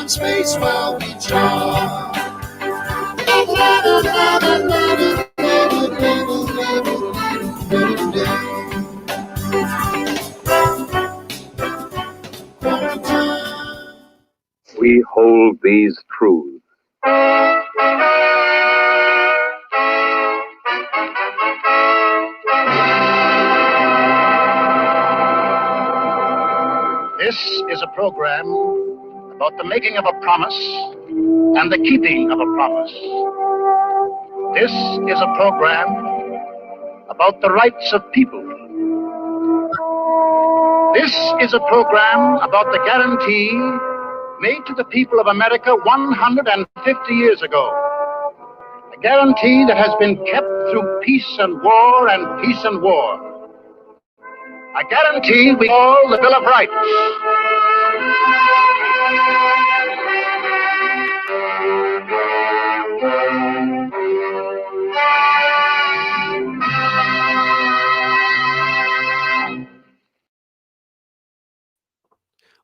and space while we jar. We hold these truths. This is a program about the making of a promise and the keeping of a promise. This is a program about the rights of people. This is a program about the guarantee made to the people of America 150 years ago. A guarantee that has been kept through peace and war and peace and war. A guarantee we call the Bill of Rights.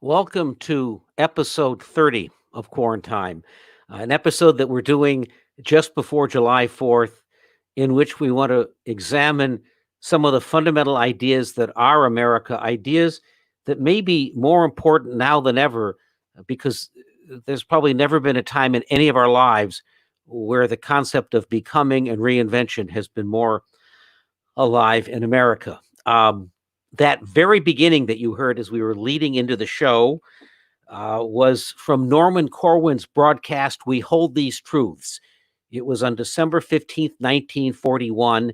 Welcome to episode 30 of Quarantime, an episode that we're doing just before July 4th, in which we want to examine some of the fundamental ideas that are America, ideas that may be more important now than ever, because there's probably never been a time in any of our lives where the concept of becoming and reinvention has been more alive in America. That very beginning that you heard as we were leading into the show was from Norman Corwin's broadcast, We Hold These Truths. It was on December 15th, 1941.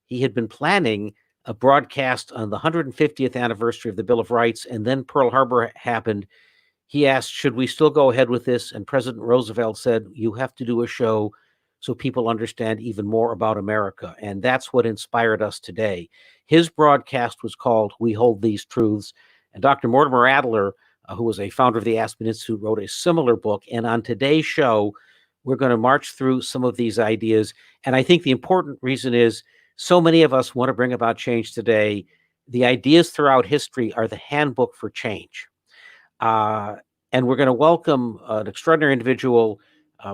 He had been planning a broadcast on the 150th anniversary of the Bill of Rights, and then Pearl Harbor happened. He asked, should we still go ahead with this? And President Roosevelt said, you have to do a show so people understand even more about America. And that's what inspired us today. His broadcast was called We Hold These Truths. And Dr. Mortimer Adler, who was a founder of the Aspen Institute, wrote a similar book. And on today's show, we're going to march through some of these ideas. And I think the important reason is so many of us want to bring about change today. The ideas throughout history are the handbook for change. And we're going to welcome an extraordinary individual,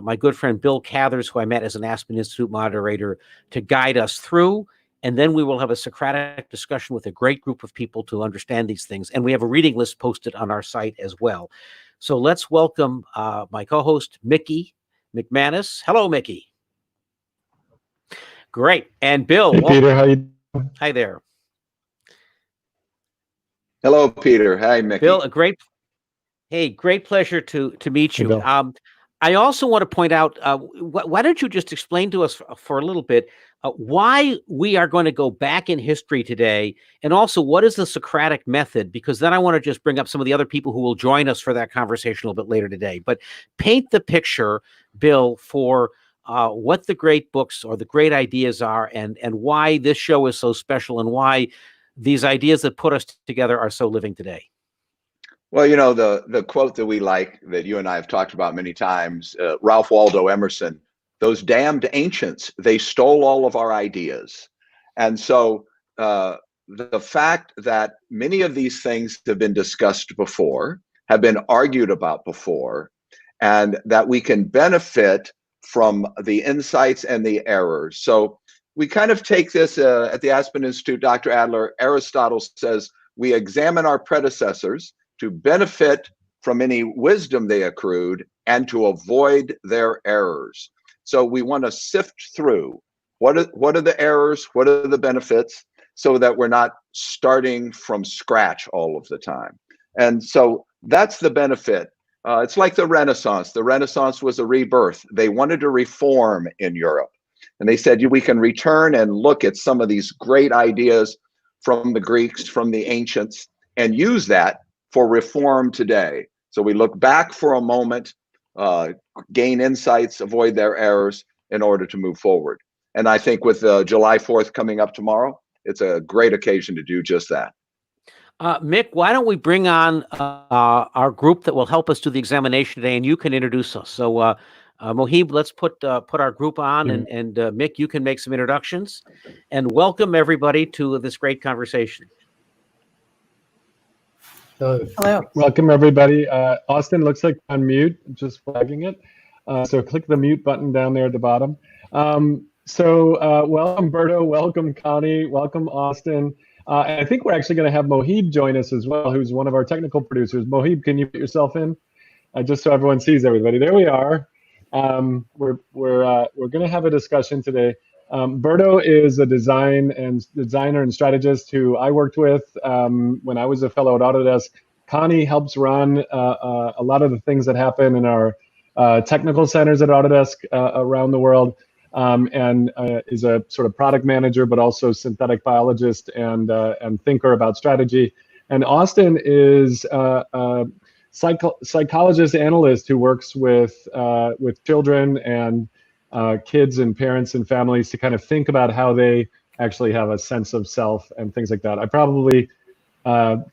my good friend Bill Cathers, who I met as an Aspen Institute moderator, to guide us through. And then we will have a Socratic discussion with a great group of people to understand these things. And we have a reading list posted on our site as well. So let's welcome my co-host, Mickey McManus. Hello, Mickey. Great. And Bill. Hey, Peter, how you doing? Hi there. Hello, Peter. Hi, Mickey. Bill, great pleasure to meet you. Hey, I also want to point out, why don't you just explain to us for a little bit why we are going to go back in history today, and also what is the Socratic method, because then I want to just bring up some of the other people who will join us for that conversation a little bit later today. But paint the picture, Bill, for what the great books or the great ideas are, and why this show is so special, and why these ideas that put us together are so living today. Well, you know, the quote that we like, that you and I have talked about many times, Ralph Waldo Emerson, those damned ancients, they stole all of our ideas. And so the fact that many of these things have been discussed before, have been argued about before, and that we can benefit from the insights and the errors. So we kind of take this at the Aspen Institute, Dr. Adler, Aristotle says, we examine our predecessors to benefit from any wisdom they accrued and to avoid their errors. So we want to sift through what are the errors, what are the benefits, so that we're not starting from scratch all of the time. And so that's the benefit. It's like the Renaissance. The Renaissance was a rebirth. They wanted to reform in Europe. And they said, we can return and look at some of these great ideas from the Greeks, from the ancients, and use that for reform today. So we look back for a moment, gain insights, avoid their errors in order to move forward. And I think with July 4th coming up tomorrow, it's a great occasion to do just that. Mick, why don't we bring on our group that will help us do the examination today, and you can introduce us. So Mohib, let's put our group on, and Mick, you can make some introductions, and welcome everybody to this great conversation. Hello. Welcome, everybody. Austin looks like on mute, just flagging it. So click the mute button down there at the bottom. Welcome, Berto. Welcome, Connie. Welcome, Austin. And I think we're actually going to have Mohib join us as well, who's one of our technical producers. Mohib, can you put yourself in? Just so everyone sees everybody. There we are. We're going to have a discussion today. Berto is a designer and strategist who I worked with when I was a fellow at Autodesk. Connie helps run a lot of the things that happen in our technical centers at Autodesk around the world, and is a sort of product manager, but also synthetic biologist and thinker about strategy. And Austin is a psychologist analyst who works with children and kids and parents and families to kind of think about how they actually have a sense of self and things like that. I probably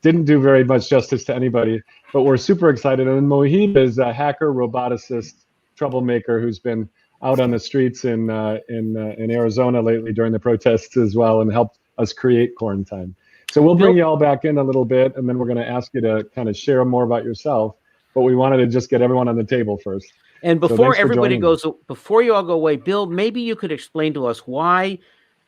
didn't do very much justice to anybody, but we're super excited. And Mohib is a hacker, roboticist, troublemaker who's been out on the streets in Arizona lately during the protests as well, and helped us create Quarantime. So we'll bring you all back in a little bit, and then we're going to ask you to kind of share more about yourself. But we wanted to just get everyone on the table first. And before everybody goes, before you all go away, Bill, maybe you could explain to us why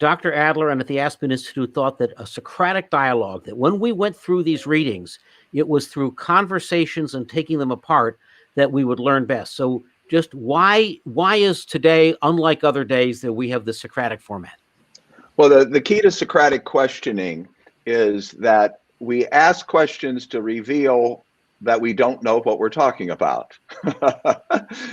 Dr. Adler and at the Aspen Institute thought that a Socratic dialogue, that when we went through these readings, it was through conversations and taking them apart that we would learn best. So just why is today, unlike other days, that we have the Socratic format? Well, the key to Socratic questioning is that we ask questions to reveal that we don't know what we're talking about.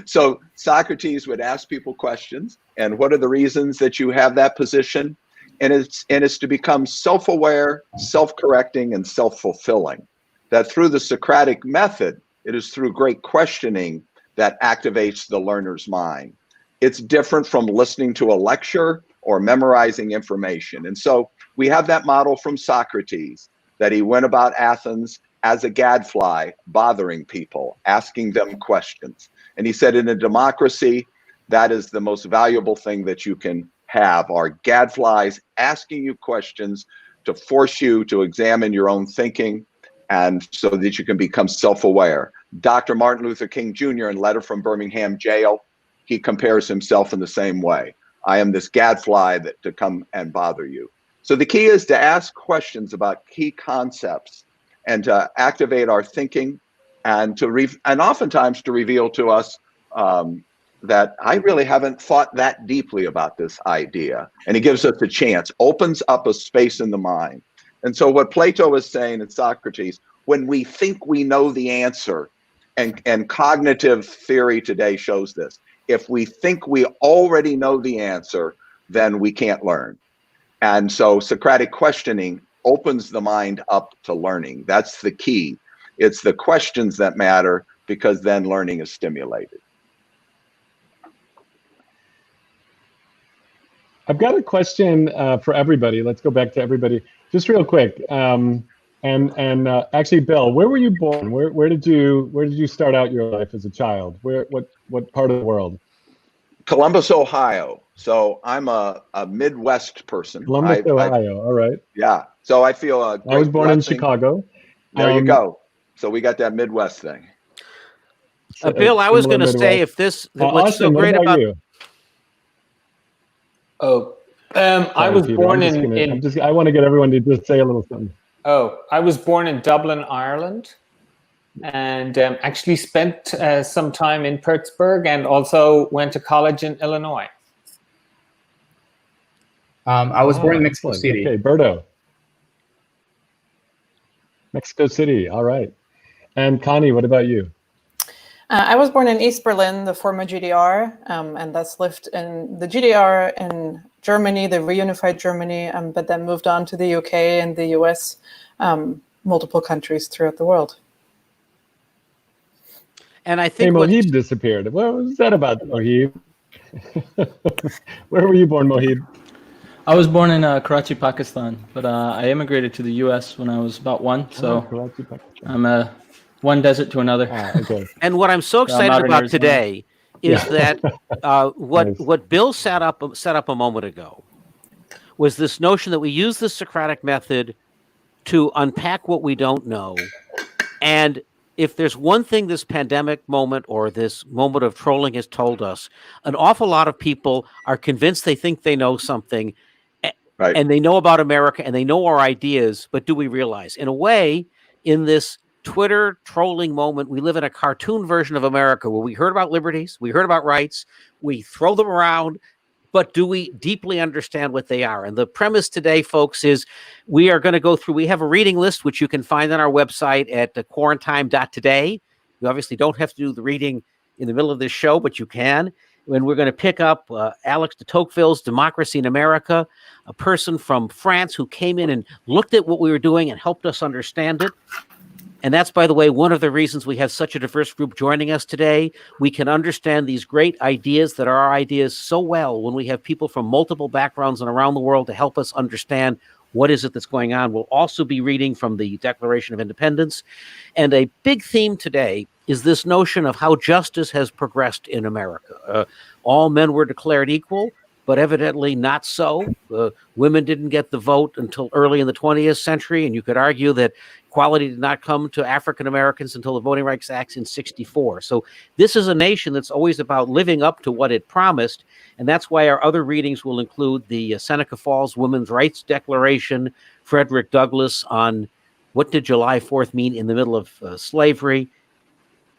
So Socrates would ask people questions, and what are the reasons that you have that position? And it's to become self-aware, self-correcting, and self-fulfilling. That through the Socratic method, it is through great questioning that activates the learner's mind. It's different from listening to a lecture or memorizing information. And so we have that model from Socrates, that he went about Athens as a gadfly, bothering people, asking them questions. And he said, in a democracy, that is the most valuable thing that you can have, are gadflies asking you questions to force you to examine your own thinking, and so that you can become self-aware. Dr. Martin Luther King Jr. in Letter from Birmingham Jail, he compares himself in the same way. I am this gadfly to come and bother you. So the key is to ask questions about key concepts and to activate our thinking, and oftentimes to reveal to us that I really haven't thought that deeply about this idea. And it gives us a chance, opens up a space in the mind. And so what Plato is saying in Socrates, when we think we know the answer, and cognitive theory today shows this, if we think we already know the answer, then we can't learn. And so Socratic questioning opens the mind up to learning. That's the key. It's the questions that matter, because then learning is stimulated. I've got a question for everybody. Let's go back to everybody just real quick. Actually, Bill, where were you born? Where did you start out your life as a child? What part of the world? Columbus, Ohio. So I'm a Midwest person. Columbus, Ohio. All right. Yeah. So I feel a great I was born blessing. in Chicago. There you go. So we got that Midwest thing. Bill, I was going to say, if this, what's Austin, so great what about you? I was born I want to get everyone to just say a little something. I was born in Dublin, Ireland, and actually spent some time in Pittsburgh, and also went to college in Illinois. I was born in Mexico City. Okay, Berto. Mexico City, all right. And Connie, what about you? I was born in East Berlin, the former GDR, and that's lived in the GDR in Germany, the reunified Germany, but then moved on to the UK and the US, multiple countries throughout the world. And I think Mohib disappeared. What was that about, Mohib? Where were you born, Mohib? I was born in Karachi, Pakistan, but I immigrated to the U.S. when I was about one, so Karachi, Pakistan. I'm one desert to another. Okay. And what I'm so excited about today is that what Bill set up a moment ago was this notion that we use the Socratic method to unpack what we don't know And if there's one thing this pandemic moment or this moment of trolling has told us, an awful lot of people are convinced they think they know something, Right. and they know about America and they know our ideas, but do we realize? In a way, in this Twitter trolling moment, we live in a cartoon version of America where we heard about liberties, we heard about rights, we throw them around, but do we deeply understand what they are? And the premise today, folks, is we are going to go through, we have a reading list, which you can find on our website at quarantime.today. You obviously don't have to do the reading in the middle of this show, but you can. And we're going to pick up Alex de Tocqueville's Democracy in America, a person from France who came in and looked at what we were doing and helped us understand it. And that's, by the way, one of the reasons we have such a diverse group joining us today. We can understand these great ideas that are our ideas so well when we have people from multiple backgrounds and around the world to help us understand what is it that's going on. We'll also be reading from the Declaration of Independence. And a big theme today is this notion of how justice has progressed in America. All men were declared equal, but evidently not so. Women didn't get the vote until early in the 20th century, and you could argue that equality did not come to African Americans until the Voting Rights Act in '64. So this is a nation that's always about living up to what it promised, and that's why our other readings will include the Seneca Falls Women's Rights Declaration, Frederick Douglass on what did July 4th mean in the middle of slavery,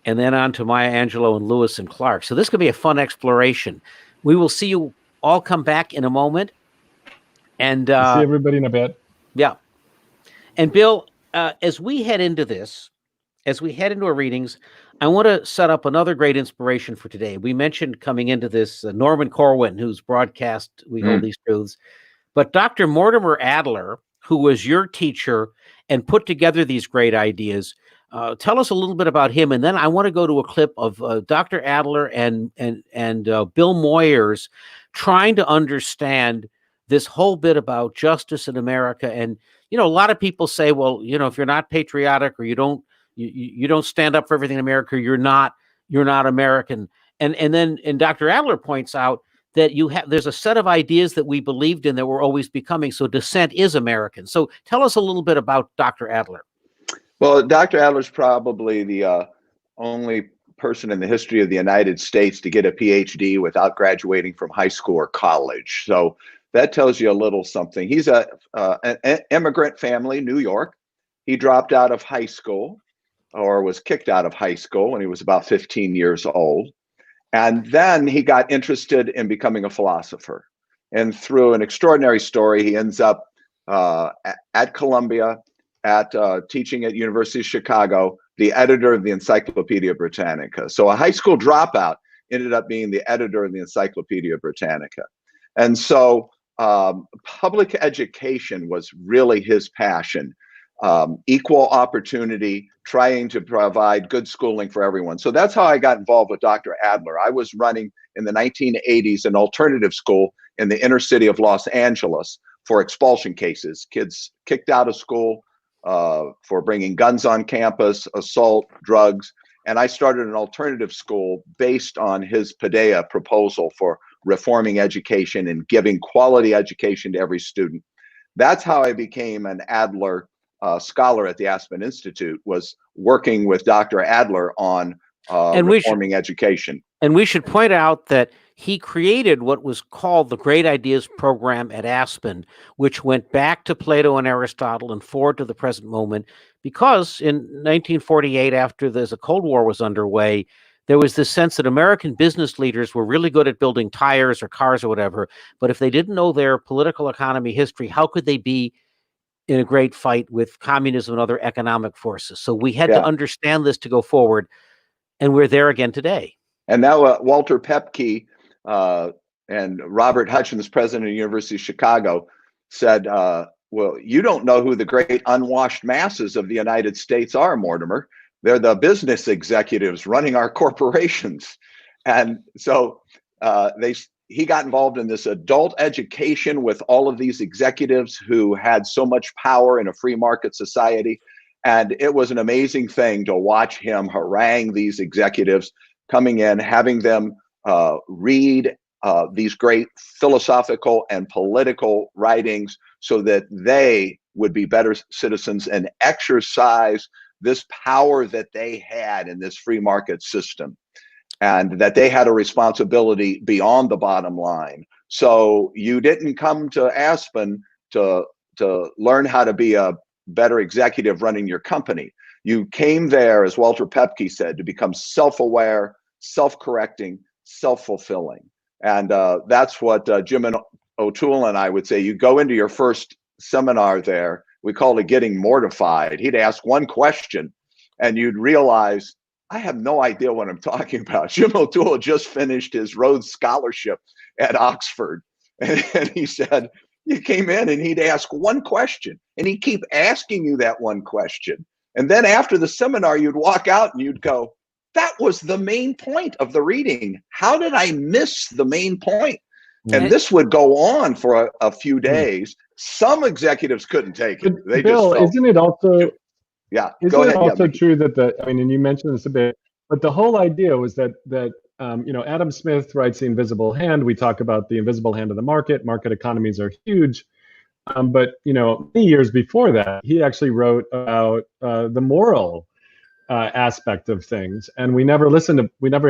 and then on to Maya Angelou and Lewis and Clark. So this could be a fun exploration. We will see you all come back in a moment. And see everybody in a bit. Yeah. And Bill, as we head into this, as we head into our readings, I want to set up another great inspiration for today. We mentioned coming into this Norman Corwin, whose broadcast We Hold These Truths, but Dr. Mortimer Adler, who was your teacher and put together these great ideas. Tell us a little bit about him, and then I want to go to a clip of Dr. Adler and Bill Moyers trying to understand this whole bit about justice in America. And a lot of people say, well, if you're not patriotic or you don't stand up for everything in America, you're not American. And then Dr. Adler points out that there's a set of ideas that we believed in that we're always becoming. So dissent is American. So tell us a little bit about Dr. Adler. Well, Dr. Adler's probably the only person in the history of the United States to get a PhD without graduating from high school or college. So that tells you a little something. He's an immigrant family, New York. He dropped out of high school, or was kicked out of high school when he was about 15 years old. And then he got interested in becoming a philosopher. And through an extraordinary story, he ends up at Columbia, teaching at University of Chicago, the editor of the Encyclopedia Britannica. So a high school dropout ended up being the editor of the Encyclopedia Britannica. And so public education was really his passion. Equal opportunity, trying to provide good schooling for everyone. So that's how I got involved with Dr. Adler. I was running in the 1980s an alternative school in the inner city of Los Angeles for expulsion cases, kids kicked out of school for bringing guns on campus, assault, drugs. And I started an alternative school based on his Padea proposal for reforming education and giving quality education to every student. That's how I became an Adler scholar at the Aspen Institute, was working with Dr. Adler on reforming education. And we should point out that he created what was called the Great Ideas Program at Aspen, which went back to Plato and Aristotle and forward to the present moment, because in 1948, after the Cold War was underway, there was this sense that American business leaders were really good at building tires or cars or whatever, but if they didn't know their political economy history, how could they be in a great fight with communism and other economic forces? So we had to understand this to go forward, and we're there again today. And now Walter Pepke and Robert Hutchins, president of the University of Chicago, said, well, you don't know who the great unwashed masses of the United States are, Mortimer. They're the business executives running our corporations. And so he got involved in this adult education with all of these executives who had so much power in a free market society. And it was an amazing thing to watch him harangue these executives, coming in, having them read these great philosophical and political writings so that they would be better citizens and exercise this power that they had in this free market system, and that they had a responsibility beyond the bottom line. So you didn't come to Aspen to learn how to be a better executive running your company. You came there, as Walter Pepke said, to become self-aware, self-correcting, self-fulfilling. And that's what Jim and O'Toole and I would say. You go into your first seminar there, we called it Getting Mortified. He'd ask one question and you'd realize, I have no idea what I'm talking about. Jim O'Toole just finished his Rhodes Scholarship at Oxford. And he said, you came in and he'd ask one question and he'd keep asking you that one question. And then after the seminar, you'd walk out and you'd go, that was the main point of the reading. How did I miss the main point? And this would go on for a few days. Some executives couldn't take it. They Bill, just felt, isn't it also yeah, isn't go it ahead. also Yeah, true that and you mentioned this a bit, but the whole idea was that you know, Adam Smith writes The Invisible Hand. We talk about the invisible hand of the market. Market economies are huge. But you know, many years before that, he actually wrote about the moral aspect of things, and we never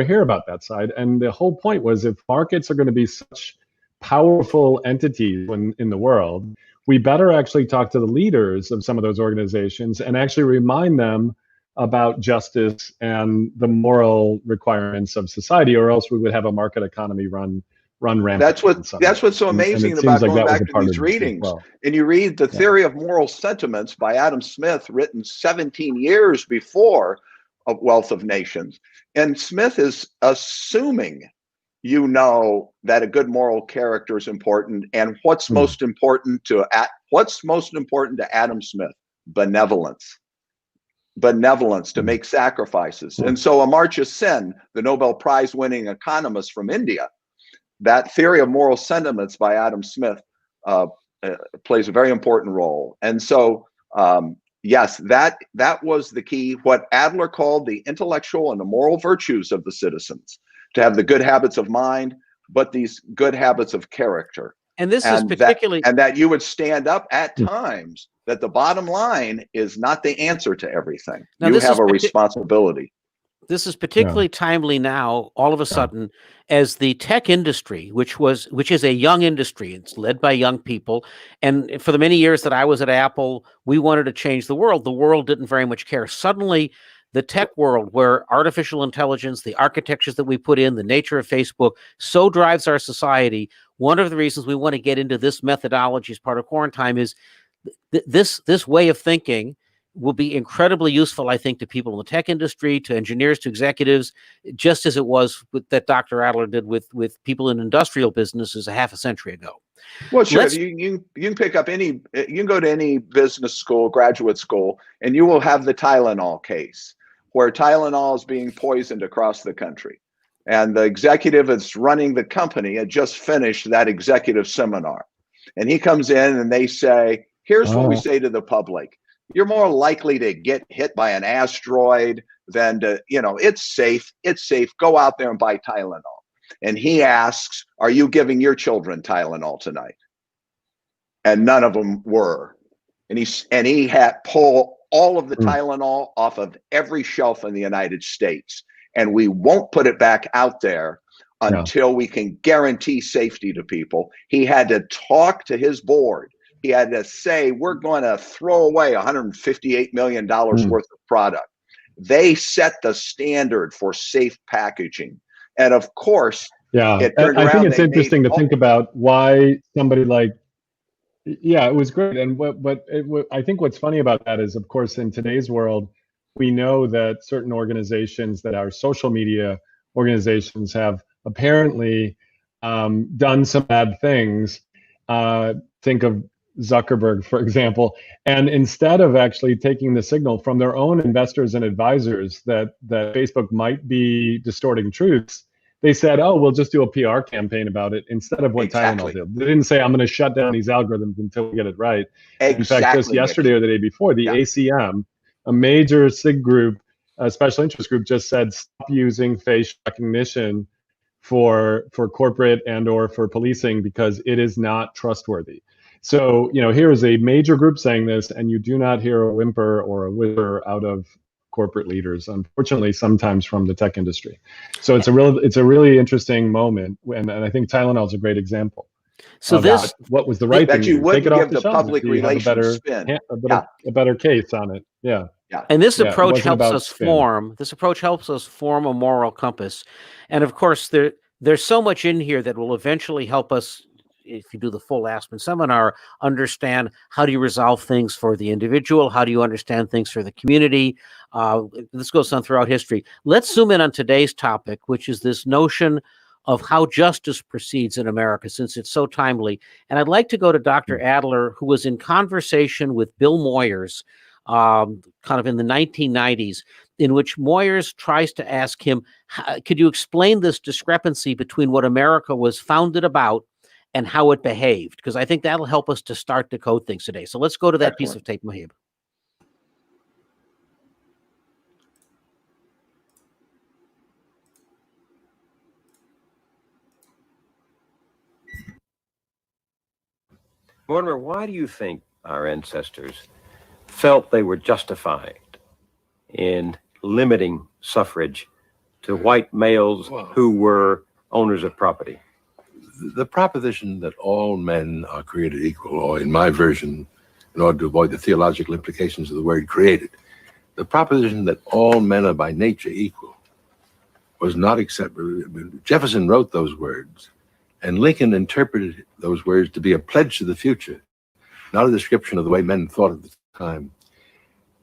hear about that side. And the whole point was, if markets are going to be such powerful entities in the world, we better actually talk to the leaders of some of those organizations and actually remind them about justice and the moral requirements of society, or else we would have a market economy run rampant. That's what's so amazing about going back to these readings. Well. And you read The Theory of Moral Sentiments by Adam Smith, written 17 years before Wealth of Nations. And Smith is assuming you know that a good moral character is important. And what's most important to Adam Smith? Benevolence. Benevolence, to make sacrifices. And so Amartya Sen, the Nobel Prize winning economist from India, that Theory of Moral Sentiments by Adam Smith plays a very important role. And so, yes, that was the key, what Adler called the intellectual and the moral virtues of the citizens, to have the good habits of mind, but these good habits of character. And this is particularly... that you would stand up at times, that the bottom line is not the answer to everything. Now, you have a responsibility. This is particularly timely now, all of a sudden, as the tech industry, which is a young industry, it's led by young people. And for the many years that I was at Apple, we wanted to change the world. The world didn't very much care. Suddenly, the tech world, where artificial intelligence, the architectures that we put in, the nature of Facebook, so drives our society. One of the reasons we want to get into this methodology as part of Quarantime is this way of thinking will be incredibly useful, I think, to people in the tech industry, to engineers, to executives, just as it was that Dr. Adler did with people in industrial businesses a half a century ago. Well, sure. You can pick up you can go to any business school, graduate school, and you will have the Tylenol case, where Tylenol is being poisoned across the country. And the executive that's running the company had just finished that executive seminar. And he comes in and they say, here's what we say to the public. You're more likely to get hit by an asteroid than to, it's safe. It's safe. Go out there and buy Tylenol. And he asks, are you giving your children Tylenol tonight? And none of them were. And he had pulled all of the Tylenol off of every shelf in the United States. And we won't put it back out there until we can guarantee safety to people. He had to talk to his board. He had to say, we're going to throw away $158 million worth of product. They set the standard for safe packaging. And of course, it turned around. I think it's interesting to think about why somebody like, it was great. And I think what's funny about that is, of course, in today's world, we know that certain organizations that are social media organizations have apparently done some bad things. Think of Zuckerberg, for example, and instead of actually taking the signal from their own investors and advisors that Facebook might be distorting truths, they said, oh, we'll just do a PR campaign about it, instead of what Tylenol did. They didn't say, I'm going to shut down these algorithms until we get it right. In fact, just yesterday or the day before, the ACM, a major SIG group, a special interest group, just said, stop using face recognition for corporate and or for policing, because it is not trustworthy. So, here is a major group saying this, and you do not hear a whimper or a whisper out of corporate leaders, unfortunately, sometimes from the tech industry. So it's a really interesting moment, and I think Tylenol is a great example. So this, what was the right thing that to you do? wouldn't Take it off give the the shelves public if you have a better relations spin. a better case on it. Yeah. And this Yeah, it approach wasn't helps about us spin. form a moral compass. And of course, there's so much in here that will eventually help us, if you do the full Aspen seminar, understand how do you resolve things for the individual, how do you understand things for the community. This goes on throughout history. Let's zoom in on today's topic, which is this notion of how justice proceeds in America, since it's so timely. And I'd like to go to Dr. Adler, who was in conversation with Bill Moyers, kind of in the 1990s, in which Moyers tries to ask him, could you explain this discrepancy between what America was founded about and how it behaved? Because I think that'll help us to start to code things today. So let's go to that piece of tape, Mahib. Mortimer, why do you think our ancestors felt they were justified in limiting suffrage to white males who were owners of property? The proposition that all men are created equal, or in my version, in order to avoid the theological implications of the word created, the proposition that all men are by nature equal was not acceptable. Jefferson wrote those words, and Lincoln interpreted those words to be a pledge to the future, not a description of the way men thought at the time.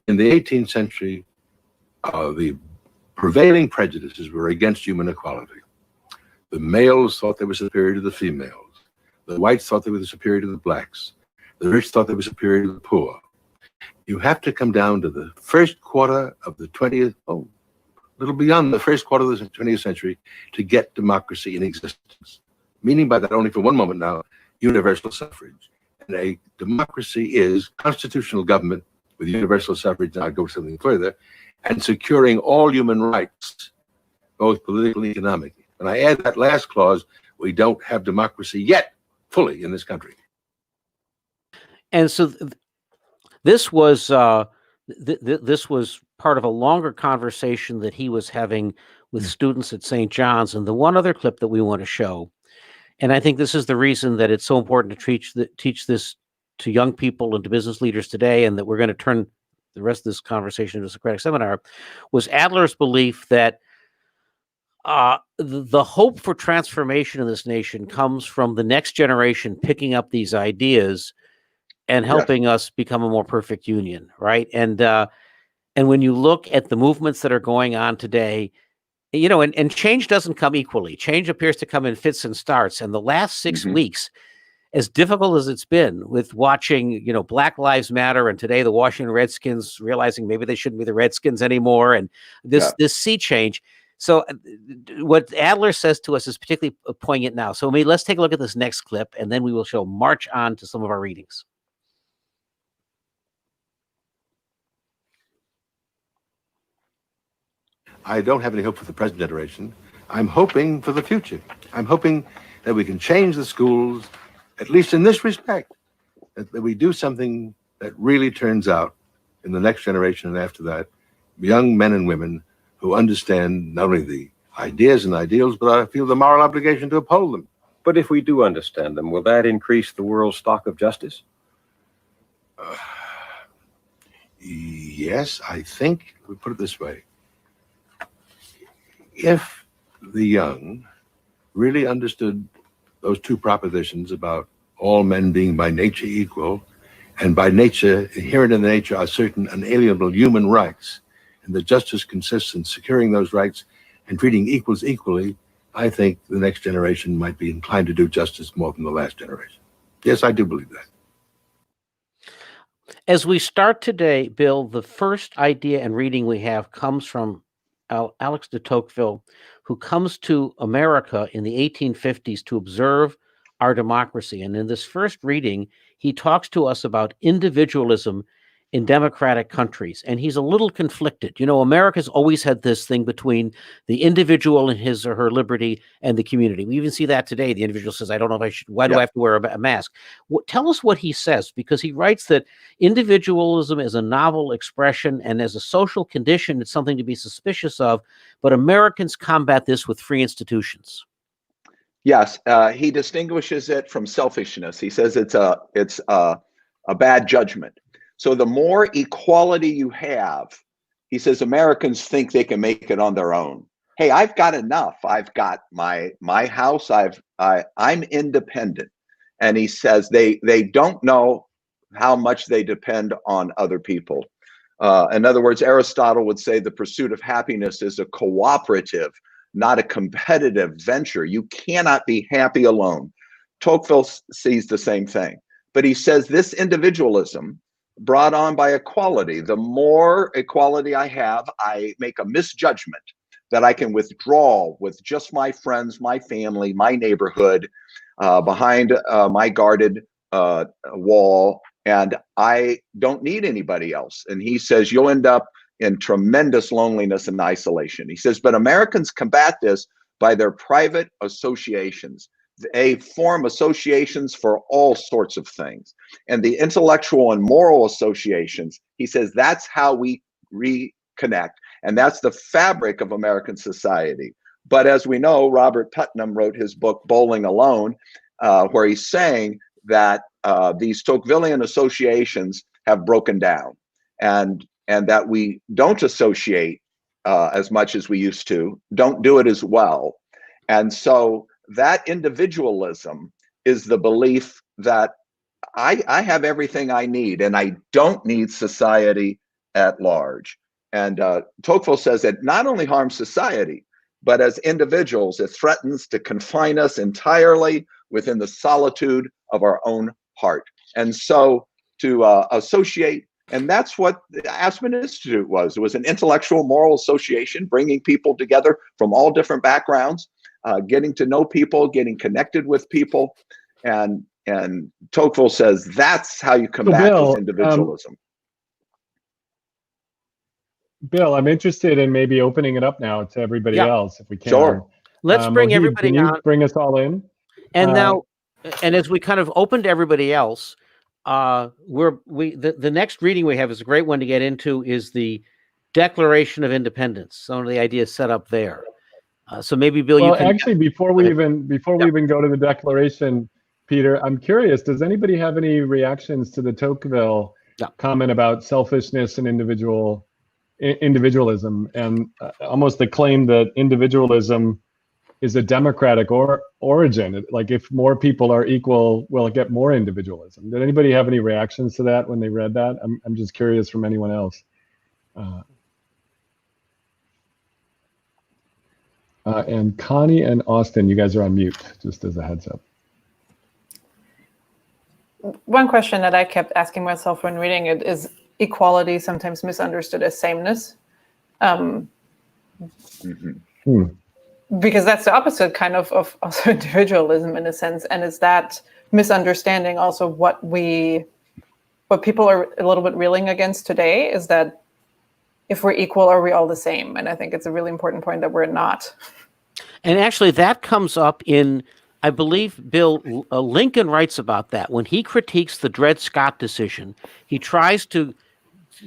In the 18th century, the prevailing prejudices were against human equality. The males thought they were superior to the females. The whites thought they were superior to the blacks. The rich thought they were superior to the poor. You have to come down to the first quarter of the 20th, a little beyond the first quarter of the 20th century to get democracy in existence. Meaning by that, only for one moment now, universal suffrage. And a democracy is constitutional government with universal suffrage, now I go something further, and securing all human rights, both political and economic. And I add that last clause, we don't have democracy yet fully in this country. And so this was this was part of a longer conversation that he was having with students at St. John's. And the one other clip that we want to show, and I think this is the reason that it's so important to teach this to young people and to business leaders today, and that we're going to turn the rest of this conversation into a Socratic seminar, was Adler's belief that the hope for transformation in this nation comes from the next generation picking up these ideas and helping us become a more perfect union, right? And when you look at the movements that are going on today, and change doesn't come equally. Change appears to come in fits and starts. And the last 6 weeks, as difficult as it's been with watching, Black Lives Matter, and today the Washington Redskins realizing maybe they shouldn't be the Redskins anymore, and this sea change. So what Adler says to us is particularly poignant now. So let's take a look at this next clip, and then we will march on to some of our readings. I don't have any hope for the present generation. I'm hoping for the future. I'm hoping that we can change the schools, at least in this respect, that we do something that really turns out in the next generation and after that, young men and women who understand not only the ideas and ideals, but I feel the moral obligation to uphold them. But if we do understand them, will that increase the world's stock of justice? Yes, I think, we put it this way. If the young really understood those two propositions about all men being by nature equal, and by nature, inherent in the nature are certain unalienable human rights, and the justice consists in securing those rights and treating equals equally, I think the next generation might be inclined to do justice more than the last generation. Yes, I do believe that. As we start today, Bill, the first idea and reading we have comes from Alex de Tocqueville, who comes to America in the 1850s to observe our democracy. And in this first reading, he talks to us about individualism in democratic countries, and he's a little conflicted. You know, America's always had this thing between the individual and his or her liberty and the community. We even see that today. The individual says, I don't know if I should, why do I have to wear a mask? Tell us what he says, because he writes that individualism is a novel expression, and as a social condition, it's something to be suspicious of, but Americans combat this with free institutions. Yes, he distinguishes it from selfishness. He says it's a bad judgment. So the more equality you have, he says, Americans think they can make it on their own. Hey, I've got enough. I've got my house. I'm independent. And he says they don't know how much they depend on other people. In other words, Aristotle would say the pursuit of happiness is a cooperative, not a competitive venture. You cannot be happy alone. Tocqueville sees the same thing, but he says this individualism brought on by equality, the more equality I have, I make a misjudgment that I can withdraw with just my friends, my family, my neighborhood, behind my guarded wall, and I don't need anybody else. And he says you'll end up in tremendous loneliness and isolation. He says, but Americans combat this by their private associations. They form associations for all sorts of things. And the intellectual and moral associations, he says, that's how we reconnect. And that's the fabric of American society. But as we know, Robert Putnam wrote his book, Bowling Alone, where he's saying that these Tocquevillian associations have broken down, and that we don't associate as much as we used to, don't do it as well. And so that individualism is the belief that I have everything I need and I don't need society at large. And Tocqueville says it not only harms society, but as individuals, it threatens to confine us entirely within the solitude of our own heart. And so to associate, and that's what the Aspen Institute was. It was an intellectual moral association, bringing people together from all different backgrounds, getting to know people, getting connected with people. And Tocqueville says that's how you combat this individualism. Bill, I'm interested in maybe opening it up now to everybody else, if we can. Sure. Let's bring everybody can you on. Bring us all in. And now, and as we kind of open to everybody else, the next reading we have is a great one to get into, is the Declaration of Independence. Some of the ideas set up there. So maybe Bill, you can actually before we even go to the Declaration, Peter, I'm curious, does anybody have any reactions to the Tocqueville comment about selfishness and individualism, and almost the claim that individualism is a democratic origin? Like, if more people are equal, we'll get more individualism. Did anybody have any reactions to that when they read that? I'm just curious from anyone else. And Connie and Austin, you guys are on mute, just as a heads up. One question that I kept asking myself when reading it is equality sometimes misunderstood as sameness. Because that's the opposite kind of also individualism in a sense. And is that misunderstanding also what people are a little bit reeling against today, is that if we're equal, are we all the same? And I think it's a really important point that we're not. And actually that comes up in, I believe, Bill, Lincoln writes about that. When he critiques the Dred Scott decision, he tries to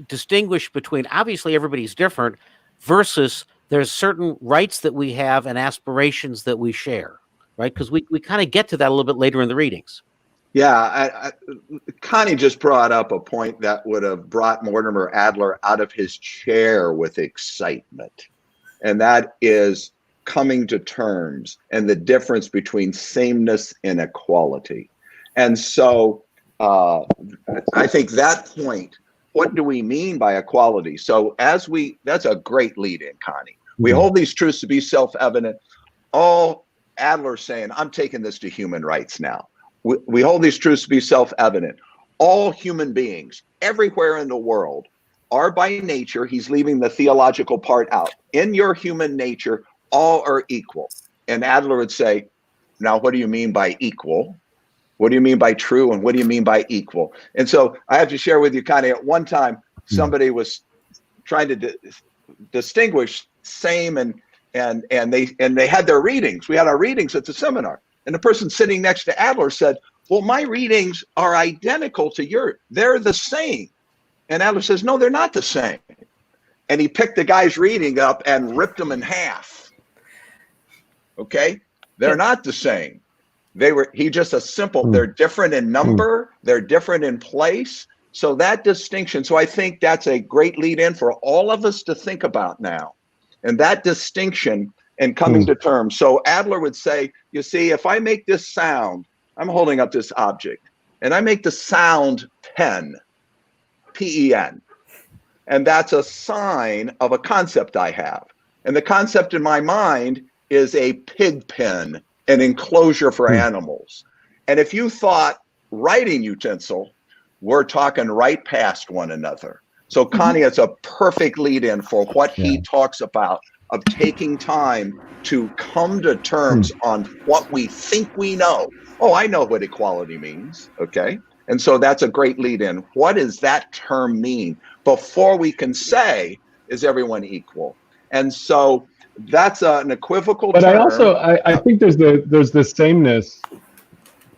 distinguish between, obviously everybody's different, versus there's certain rights that we have and aspirations that we share, right? Because we kind of get to that a little bit later in the readings. Yeah, Connie just brought up a point that would have brought Mortimer Adler out of his chair with excitement. And that is coming to terms and the difference between sameness and equality. And so I think that point, what do we mean by equality? So that's a great lead in, Connie. We hold these truths to be self-evident. All Adler's saying, I'm taking this to human rights now. We hold these truths to be self-evident. All human beings everywhere in the world are by nature, he's leaving the theological part out, in your human nature, all are equal. And Adler would say, now what do you mean by equal? What do you mean by true? And what do you mean by equal? And so I have to share with you, Connie, at one time, somebody was trying to distinguish same and they had their readings. We had our readings at the seminar. And the person sitting next to Adler said, well, my readings are identical to yours. They're the same. And Adler says, no, they're not the same. And he picked the guy's reading up and ripped them in half. Okay? They're not the same. He just a simple, they're different in number, they're different in place. So that distinction, so I think that's a great lead in for all of us to think about now. And that distinction and coming to terms. So Adler would say, you see, if I make this sound, I'm holding up this object, and I make the sound pen, P-E-N, and that's a sign of a concept I have. And the concept in my mind is a pig pen, an enclosure for animals. And if you thought writing utensil, we're talking right past one another. So Connie is a perfect lead in for what he talks about of taking time to come to terms on what we think we know. Oh, I know what equality means, okay? And so that's a great lead in. What does that term mean? Before we can say, is everyone equal? And so that's an equivocal term. But I think there's this sameness.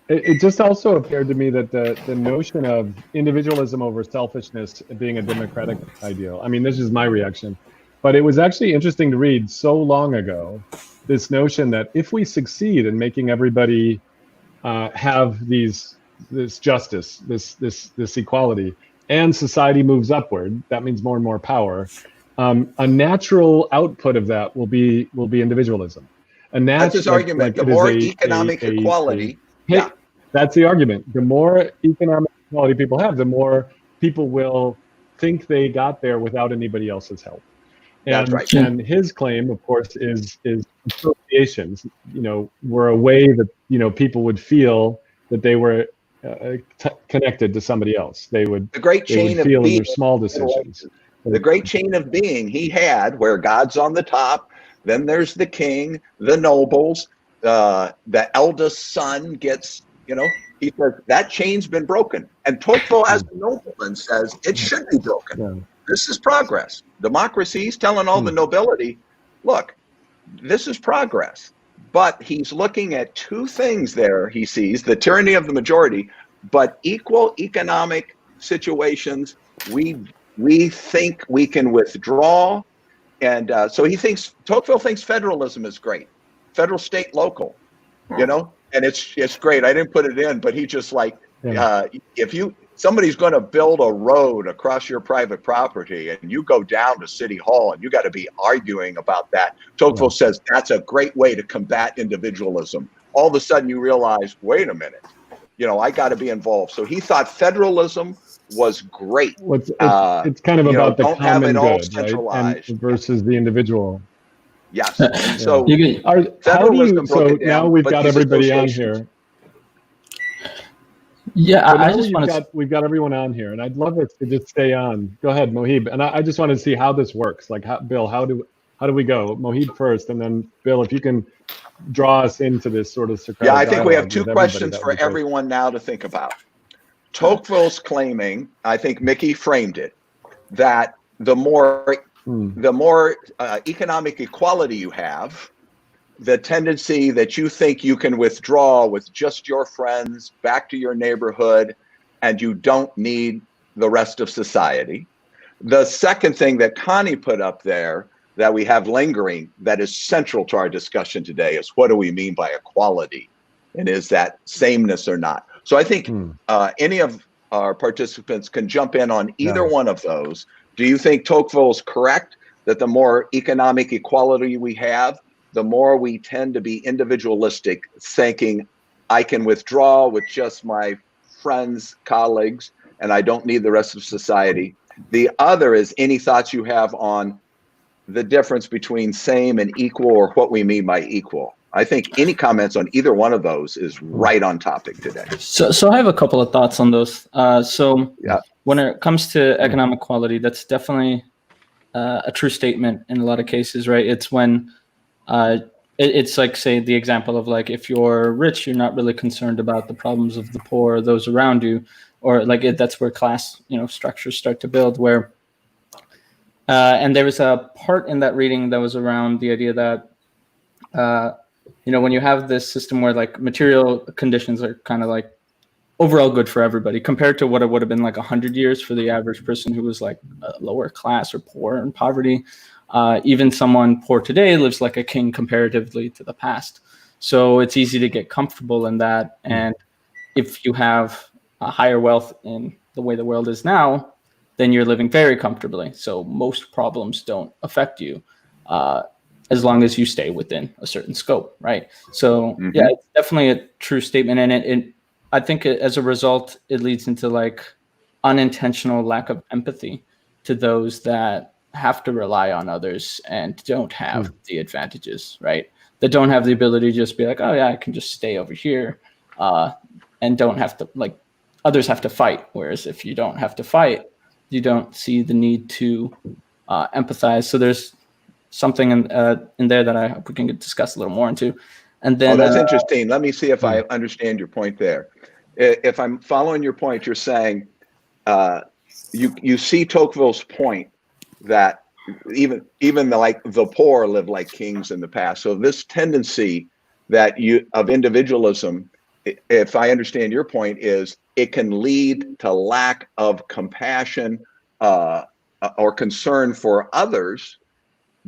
It just also appeared to me that the notion of individualism over selfishness being a democratic ideal. I mean, this is my reaction, but it was actually interesting to read so long ago, this notion that if we succeed in making everybody have this justice, this equality, and society moves upward, that means more and more power. A natural output of that will be individualism. That's his argument. The more economic equality, that's the argument. The more economic equality people have, the more people will think they got there without anybody else's help. And, that's right. And his claim, of course, is associations. Were a way that people would feel that they were connected to somebody else. They would. The great chain of feel being. their small decisions. The great chain of being he had, where God's on the top, then there's the king, the nobles, the eldest son gets. He says that chain's been broken. And Tocqueville, as a nobleman, says it should be broken. Yeah. This is progress. Democracy, he's telling all the nobility, look, this is progress. But he's looking at two things there. He sees the tyranny of the majority, but equal economic situations, we think we can withdraw. And so Tocqueville thinks federalism is great. Federal, state, local, and it's great. I didn't put it in, but he just if somebody's going to build a road across your private property and you go down to City Hall and you got to be arguing about that, Tocqueville says that's a great way to combat individualism. All of a sudden you realize, wait a minute, I got to be involved. So he thought federalism was great. It's kind of about the common good, centralized, right? Versus the individual. Yes. So now we've got everybody on here. Yeah, we've got everyone on here, and I'd love it to just stay on. Go ahead, Mohib. And I just wanted to see how this works. Bill, how do we go? Mohib first, and then Bill, if you can draw us into this sort of Socratic. Yeah, I think we have two questions for everyone now to think about. Tocqueville's claiming, I think Mickey framed it, that the more economic equality you have, the tendency that you think you can withdraw with just your friends back to your neighborhood and you don't need the rest of society. The second thing that Connie put up there that we have lingering that is central to our discussion today is what do we mean by equality? And is that sameness or not? So I think any of our participants can jump in on either one of those. Do you think Tocqueville is correct that the more economic equality we have, the more we tend to be individualistic, thinking I can withdraw with just my friends, colleagues, and I don't need the rest of society? The other is any thoughts you have on the difference between same and equal, or what we mean by equal. I think any comments on either one of those is right on topic today. So I have a couple of thoughts on those. When it comes to economic equality, that's definitely a true statement in a lot of cases, right? It's when it's like, say, the example of like, if you're rich, you're not really concerned about the problems of the poor or those around you, or like that's where class, structures start to build. Where, and there was a part in that reading that was around the idea that, when you have this system where like material conditions are kind of like overall good for everybody compared to what it would have been like 100 years for the average person who was like lower class or poor in poverty. Even someone poor today lives like a king comparatively to the past. So it's easy to get comfortable in that. And if you have a higher wealth in the way the world is now, then you're living very comfortably. So most problems don't affect you as long as you stay within a certain scope, right? So yeah, it's definitely a true statement. And I think as a result, it leads into like unintentional lack of empathy to those that have to rely on others and don't have the advantages, right? That don't have the ability to just be like, oh yeah, I can just stay over here and don't have to, like, others have to fight. Whereas if you don't have to fight, you don't see the need to empathize. So there's something in there that I hope we can discuss a little more into. And then that's interesting. Let me see if I understand your point there. If I'm following your point, you're saying you see Tocqueville's point that even the poor live like kings in the past. So this tendency of individualism, if I understand your point, is it can lead to lack of compassion or concern for others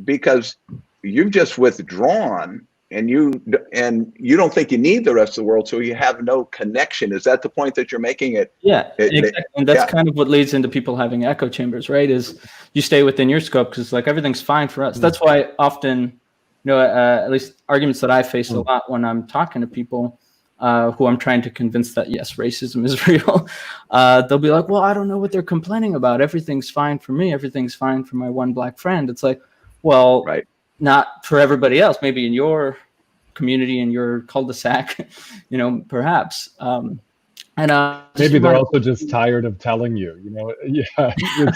because you've just withdrawn and you don't think you need the rest of the world, so you have no connection. Is that the point that you're making? Exactly. And that's kind of what leads into people having echo chambers, right? Is you stay within your scope because like everything's fine for us. That's why often, at least arguments that I face a lot when I'm talking to people who I'm trying to convince that yes, racism is real. They'll be like, well, I don't know what they're complaining about. Everything's fine for me. Everything's fine for my one black friend. It's like, well, not for everybody else. Maybe in your community, in your cul-de-sac, perhaps. Maybe they're also just tired of telling you.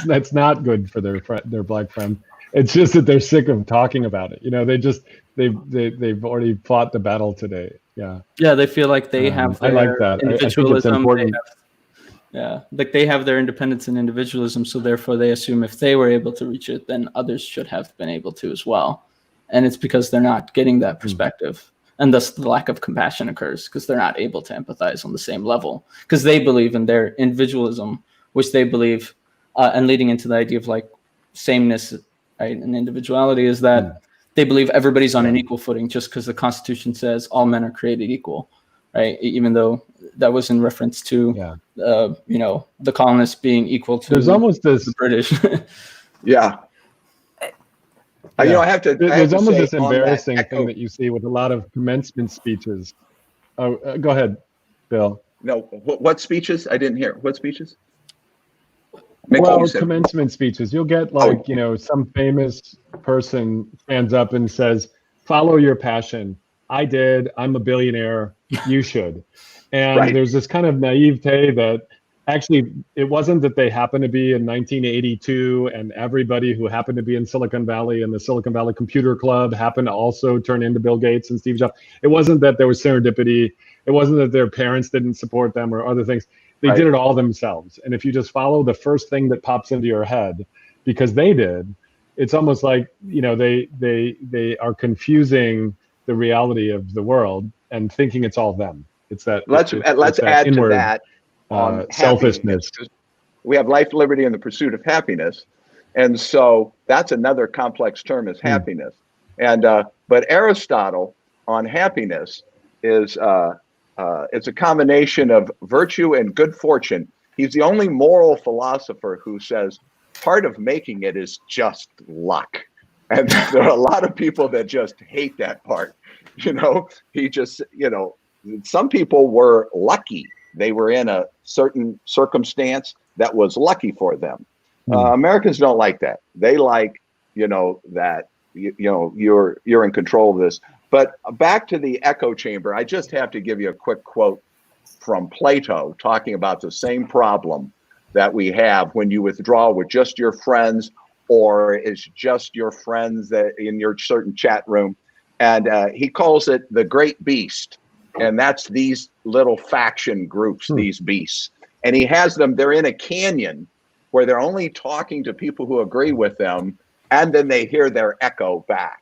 That's not good for their black friend. It's just that they're sick of talking about it. They've already fought the battle today. Yeah. Yeah, they feel like they have. I like that. I think it's important. Like they have their independence and individualism, so therefore they assume if they were able to reach it, then others should have been able to as well. And it's because they're not getting that perspective. And thus the lack of compassion occurs because they're not able to empathize on the same level because they believe in their individualism, which they believe, and leading into the idea of like sameness, right, and individuality is that they believe everybody's on an equal footing just because the Constitution says all men are created equal, right? Even though that was in reference to, the colonists being equal to the British. I have to. There's almost this embarrassing thing that you see with a lot of commencement speeches. Oh, go ahead, Bill. No, what speeches? I didn't hear. What speeches? Commencement speeches. You'll get like, some famous person stands up and says, "Follow your passion." I did. I'm a billionaire. You should. And there's this kind of naivete that actually, it wasn't that they happened to be in 1982 and everybody who happened to be in Silicon Valley and the Silicon Valley Computer Club happened to also turn into Bill Gates and Steve Jobs. It wasn't that there was serendipity. It wasn't that their parents didn't support them or other things. They did it all themselves. And if you just follow the first thing that pops into your head, because they did, it's almost like, they are confusing the reality of the world and thinking it's all them. It's that. Let's add inward, to that. Selfishness. We have life, liberty, and the pursuit of happiness, and so that's another complex term is happiness. And but Aristotle on happiness is it's a combination of virtue and good fortune. He's the only moral philosopher who says part of making it is just luck, and there are a lot of people that just hate that part. He just some people were lucky. They were in a certain circumstance that was lucky for them. Americans don't like that. They like, that you're in control of this. But back to the echo chamber, I just have to give you a quick quote from Plato talking about the same problem that we have when you withdraw with just your friends, or it's just your friends that in your certain chat room. And he calls it the Great Beast. And that's these little faction groups, these beasts. And he has them, they're in a canyon where they're only talking to people who agree with them. And then they hear their echo back.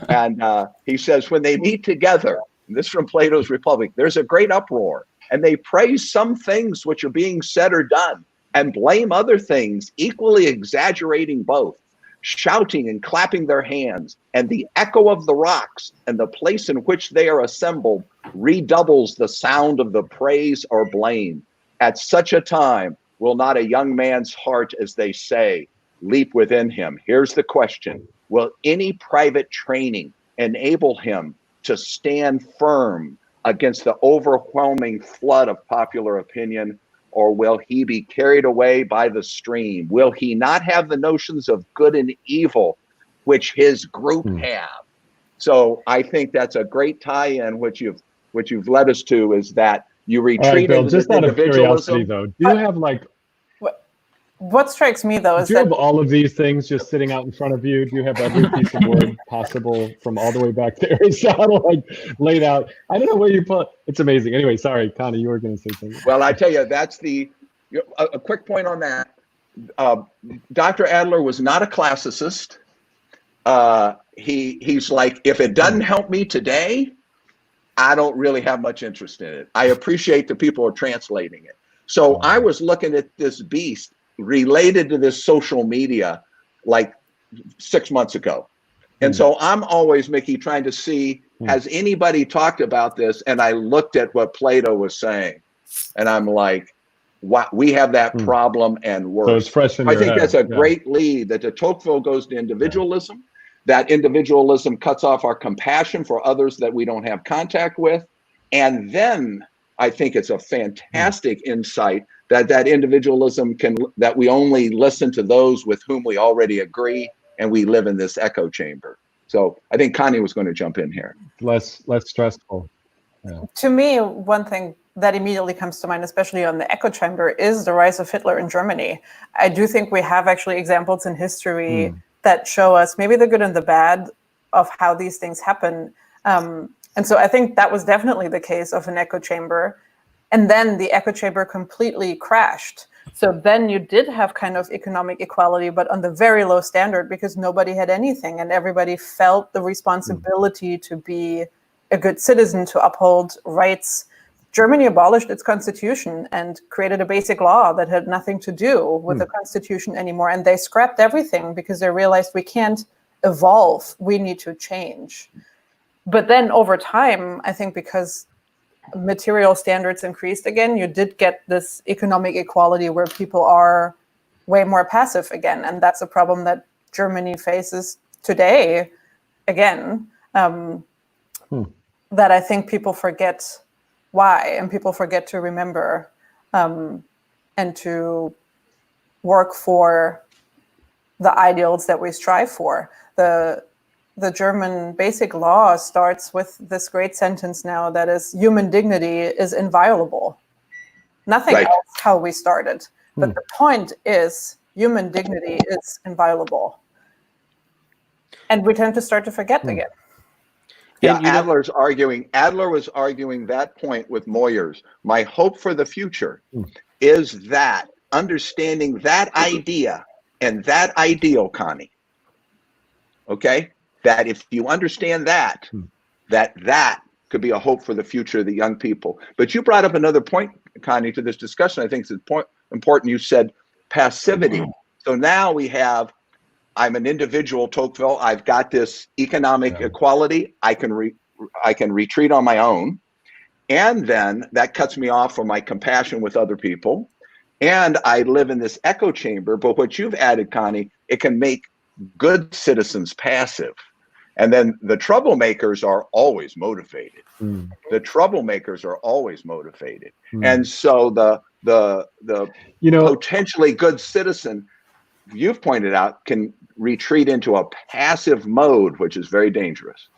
And he says, when they meet together, and this is from Plato's Republic, there's a great uproar. And they praise some things which are being said or done and blame other things, equally exaggerating both, shouting and clapping their hands. And the echo of the rocks and the place in which they are assembled redoubles the sound of the praise or blame. At such a time will not a young man's heart, as they say, leap within him. Here's the question. Will any private training enable him to stand firm against the overwhelming flood of popular opinion, or will he be carried away by the stream? Will he not have the notions of good and evil which his group have? So I think that's a great tie-in, which you've led us to, is that you retreat Bill, into just out of curiosity, individualism. though, do you have like what strikes me though is do you have all of these things just sitting out in front of you? Do you have every piece of word possible from all the way back to Aristotle, like laid out? I don't know where you put. It's amazing. Anyway, sorry, Connie, you were going to say something. Well, I tell you, that's a quick point on that. Dr. Adler was not a classicist. He's like, if it doesn't help me today, I don't really have much interest in it. I appreciate that people are translating it. So I was looking at this beast related to this social media like 6 months ago. And so I'm always, Mickey, trying to see, has anybody talked about this? And I looked at what Plato was saying, and I'm like, wow, we have that problem and worse. So it's fresh in I your think head. that's a great lead, that de Tocqueville goes to individualism. That individualism cuts off our compassion for others that we don't have contact with. And then I think it's a fantastic insight that individualism that we only listen to those with whom we already agree, and we live in this echo chamber. So I think Connie was going to jump in here. Less stressful. Yeah. To me, one thing that immediately comes to mind, especially on the echo chamber, is the rise of Hitler in Germany. I do think we have actually examples in history that show us maybe the good and the bad of how these things happen. And so I think that was definitely the case of an echo chamber. And then the echo chamber completely crashed. So then you did have kind of economic equality, but on the very low standard, because nobody had anything and everybody felt the responsibility to be a good citizen, to uphold rights. Germany abolished its constitution and created a basic law that had nothing to do with the constitution anymore. And they scrapped everything because they realized we can't evolve, we need to change. But then over time, I think because material standards increased again, you did get this economic equality where people are way more passive again. And that's a problem that Germany faces today, again, that I think people forget why, and people forget to remember, and to work for the ideals that we strive for. The German basic law starts with this great sentence now that is, human dignity is inviolable. Nothing else how we started. But the point is, human dignity is inviolable. And we tend to start to forget again. Yeah, Adler was arguing that point with Moyers. My hope for the future is that understanding that idea and that ideal, Connie, okay? That if you understand that, that could be a hope for the future of the young people. But you brought up another point, Connie, to this discussion. I think it's important. You said passivity. So now we have, I'm an individual, Tocqueville. I've got this economic equality. I can retreat on my own. And then that cuts me off from my compassion with other people. And I live in this echo chamber. But what you've added, Connie, it can make good citizens passive. And then the troublemakers are always motivated. The troublemakers are always motivated. And so the potentially good citizen, you've pointed out, can retreat into a passive mode, which is very dangerous.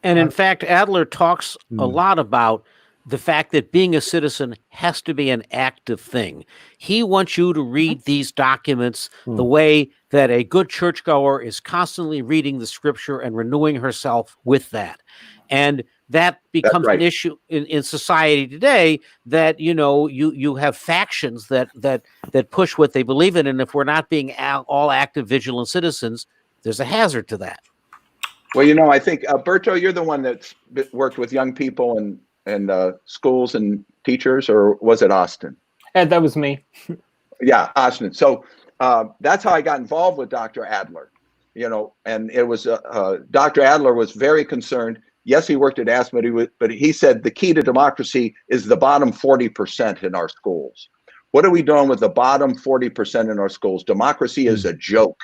And in fact, Adler talks a lot about the fact that being a citizen has to be an active thing. He wants you to read these documents the way that a good churchgoer is constantly reading the scripture and renewing herself with that. And that becomes an issue in society today, that, you know, you have factions that push what they believe in. And if we're not being all active, vigilant citizens, there's a hazard to that. Well, you know, I think, Berto, you're the one that's worked with young people and schools and teachers, or was it Austin? That was me. Yeah, Austin. So that's how I got involved with Dr. Adler, you know, and it was Dr. Adler was very concerned. Yes, he worked at Aspen, but he said the key to democracy is the bottom 40% in our schools. What are we doing with the bottom 40% in our schools? Democracy is a joke.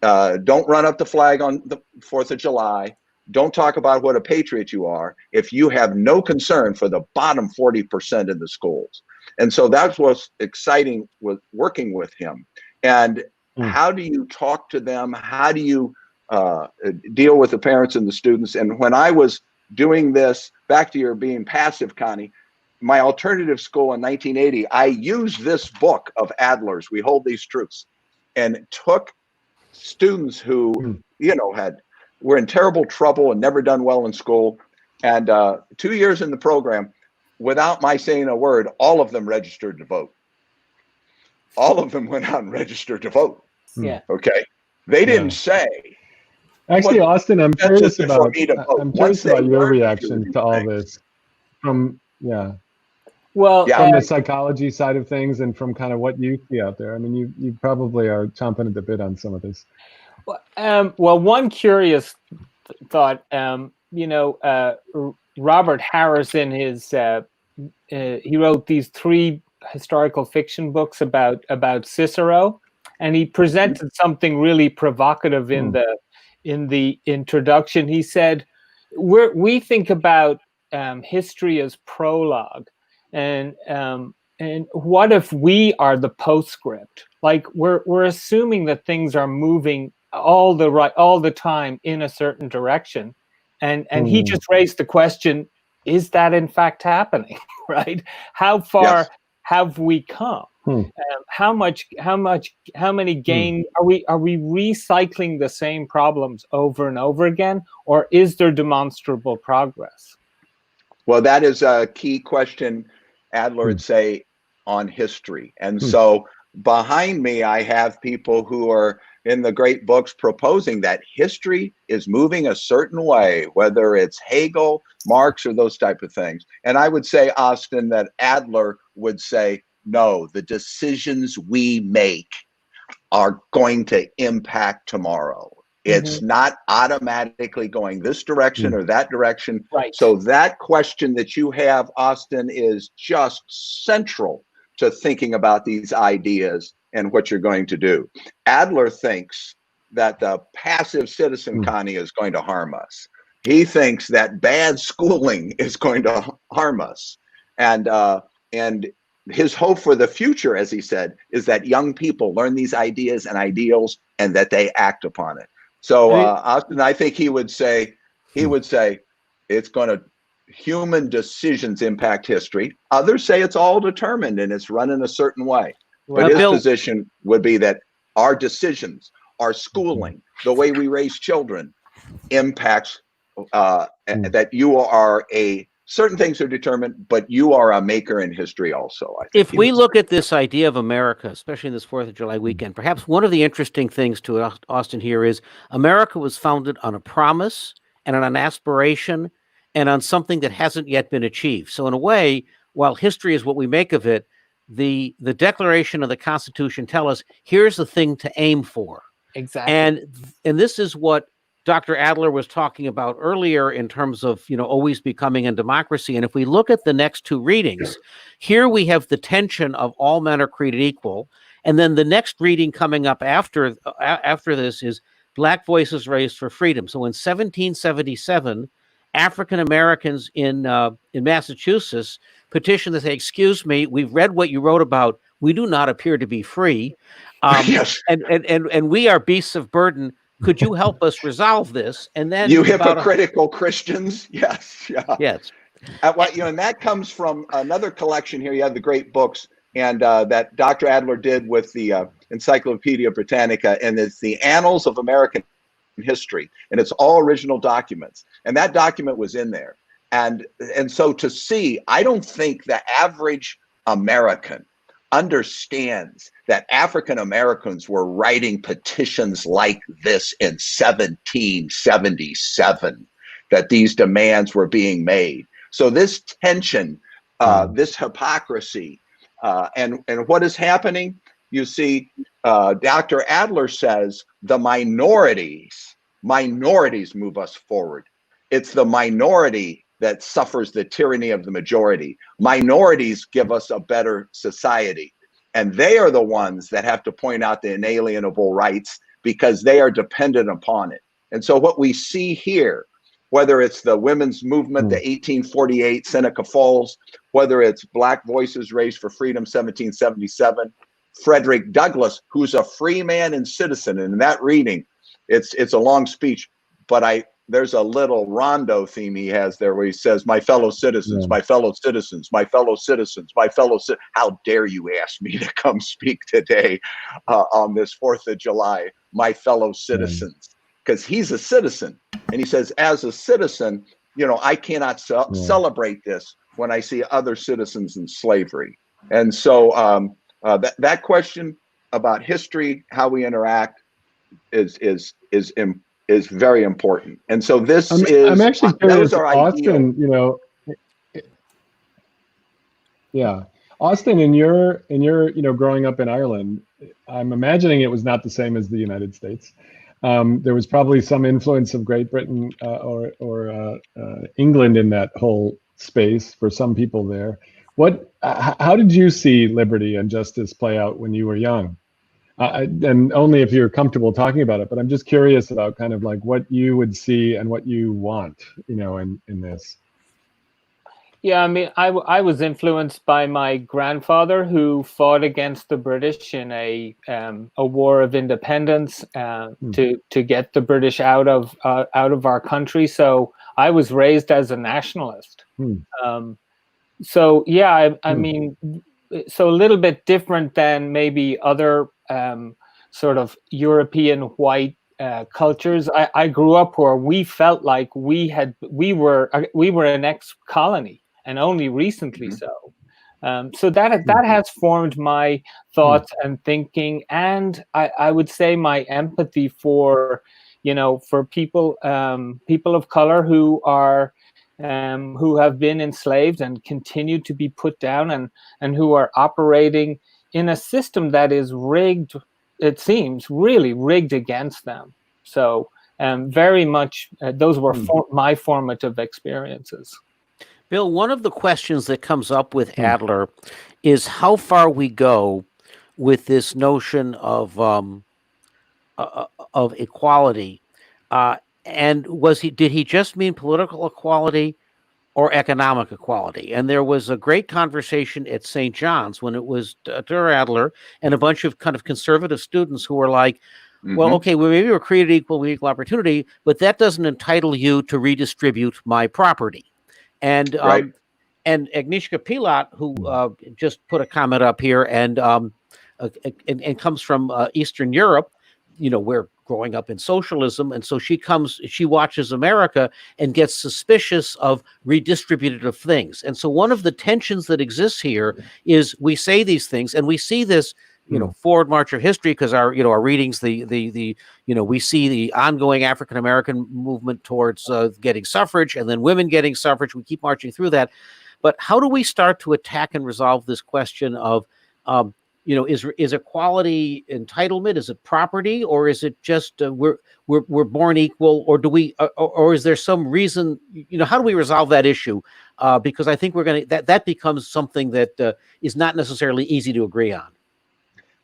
Don't run up the flag on the 4th of July. Don't talk about what a patriot you are if you have no concern for the bottom 40% in the schools. And so that's what's exciting with working with him. And how do you talk to them? How do you deal with the parents and the students? And when I was doing this, back to your being passive, Connie, my alternative school in 1980, I used this book of Adler's, We Hold These Truths, and took students who, you know, were in terrible trouble and never done well in school. And 2 years in the program, without my saying a word, all of them registered to vote. All of them went out and registered to vote. Yeah. Okay. They didn't say. Actually, Austin, I'm curious about your reaction to all this. From from the psychology side of things and from kind of what you see out there. I mean, you probably are chomping at the bit on some of this. Well, one curious thought, you know, Robert Harris in his he wrote these 3 historical fiction books about Cicero, and he presented something really provocative in the introduction. He said, we think about history as prologue, and what if we are the postscript? Like we're assuming that things are moving all the time in a certain direction, and he just raised the question: is that in fact happening? Right? How far have we come? How many gain are we recycling the same problems over and over again, or is there demonstrable progress? Well, that is a key question, Adler would say, on history. And so behind me, I have people who are in the great books proposing that history is moving a certain way, whether it's Hegel, Marx, or those type of things. And I would say, Austin, that Adler would say, no, the decisions we make are going to impact tomorrow. It's not automatically going this direction or that direction. Right. So that question that you have, Austin, is just central to thinking about these ideas and what you're going to do. Adler thinks that the passive citizen, Connie, is going to harm us. He thinks that bad schooling is going to harm us. And his hope for the future, as he said, is that young people learn these ideas and ideals and that they act upon it. So Austin, I think he would say it's going to, human decisions impact history. Others say it's all determined and it's run in a certain way. But his position would be that our decisions, our schooling, the way we raise children impacts that you are certain things are determined, but you are a maker in history also. I think if we look at this idea of America, especially in this 4th of July weekend, perhaps one of the interesting things to Austin here is America was founded on a promise and on an aspiration and on something that hasn't yet been achieved. So in a way, while history is what we make of it, the Declaration of the Constitution tell us here's the thing to aim for. Exactly. And this is what Dr. Adler was talking about earlier in terms of, you know, always becoming a democracy. And if we look at the next 2 readings, here we have the tension of all men are created equal. And then the next reading coming up after this is Black Voices Raised for Freedom. So in 1777, African Americans in Massachusetts petitioned to say, excuse me, we've read what you wrote about. We do not appear to be free. And we are beasts of burden. Could you help us resolve this? And then you hypocritical Christians. Yes. Yeah. Yes. And that comes from another collection here. You have the great books, and that Dr. Adler did with the Encyclopedia Britannica, and it's the Annals of American History, and it's all original documents. And that document was in there. And so to see, I don't think the average American understands that African Americans were writing petitions like this in 1777, that these demands were being made. So this tension, this hypocrisy, and what is happening, you see, Dr. Adler says the minorities move us forward. It's the minority that suffers the tyranny of the majority. Minorities give us a better society. And they are the ones that have to point out the inalienable rights because they are dependent upon it. And so what we see here, whether it's the women's movement, the 1848 Seneca Falls, whether it's Black Voices Raised for Freedom, 1777, Frederick Douglass, who's a free man and citizen. And in that reading, it's a long speech, but there's a little rondo theme he has there where he says, my fellow citizens, my fellow citizens, my fellow citizens, my fellow citizens. How dare you ask me to come speak today on this 4th of July, my fellow citizens, because he's a citizen. And he says, as a citizen, I cannot celebrate this when I see other citizens in slavery. And so that question about history, how we interact, is very important. And so I'm actually curious, Austin, Austin, in your growing up in Ireland, I'm imagining it was not the same as the United States. There was probably some influence of Great Britain or England in that whole space for some people there. How did you see liberty and justice play out when you were young? And only if you're comfortable talking about it, but I'm just curious about kind of like what you would see and what you want, in this. Yeah, I mean, I was influenced by my grandfather, who fought against the British in a war of independence to get the British out of our country. So I was raised as a nationalist. So yeah, I mean, so a little bit different than maybe other sort of European white cultures. I grew up where we felt like we were an ex-colony, and only recently so. So that has formed my thoughts and thinking, and I would say my empathy for people of color who have been enslaved and continue to be put down, and who are operating in a system that is rigged, it seems, really rigged against them. So very much those were my formative experiences. Bill, one of the questions that comes up with Adler is how far we go with this notion of equality. And did he just mean political equality or economic equality? And there was a great conversation at St. John's when it was Dr. Adler and a bunch of kind of conservative students who were like, well, okay, maybe we're created equal with equal opportunity, but that doesn't entitle you to redistribute my property. And Agnieszka Pilat, who just put a comment up here, and comes from Eastern Europe, where growing up in socialism, and so she watches America and gets suspicious of redistributive things. And so one of the tensions that exists here is we say these things, and we see this, forward march of history, because our readings, we see the ongoing African American movement towards getting suffrage, and then women getting suffrage. We keep marching through that, but how do we start to attack and resolve this question of is equality entitlement? Is it property, or is it just we're born equal, or do we, or is there some reason? How do we resolve that issue? Because I think we're going to that becomes something that is not necessarily easy to agree on.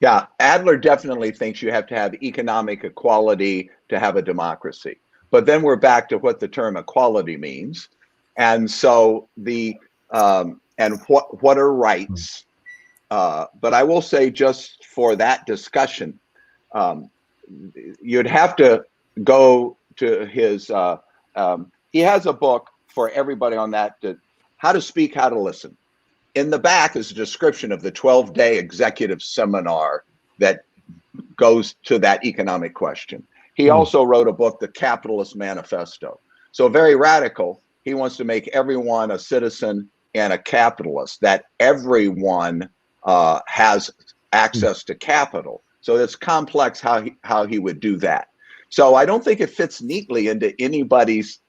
Yeah, Adler definitely thinks you have to have economic equality to have a democracy. But then we're back to what the term equality means, and so and what are rights. But I will say, just for that discussion, you'd have to go to his, he has a book for everybody on that how to speak, how to listen. In the back is a description of the 12-day executive seminar that goes to that economic question. He also wrote a book, The Capitalist Manifesto. So very radical. He wants to make everyone a citizen and a capitalist, that everyone has access to capital. So it's complex how he would do that. So I don't think it fits neatly into anybody's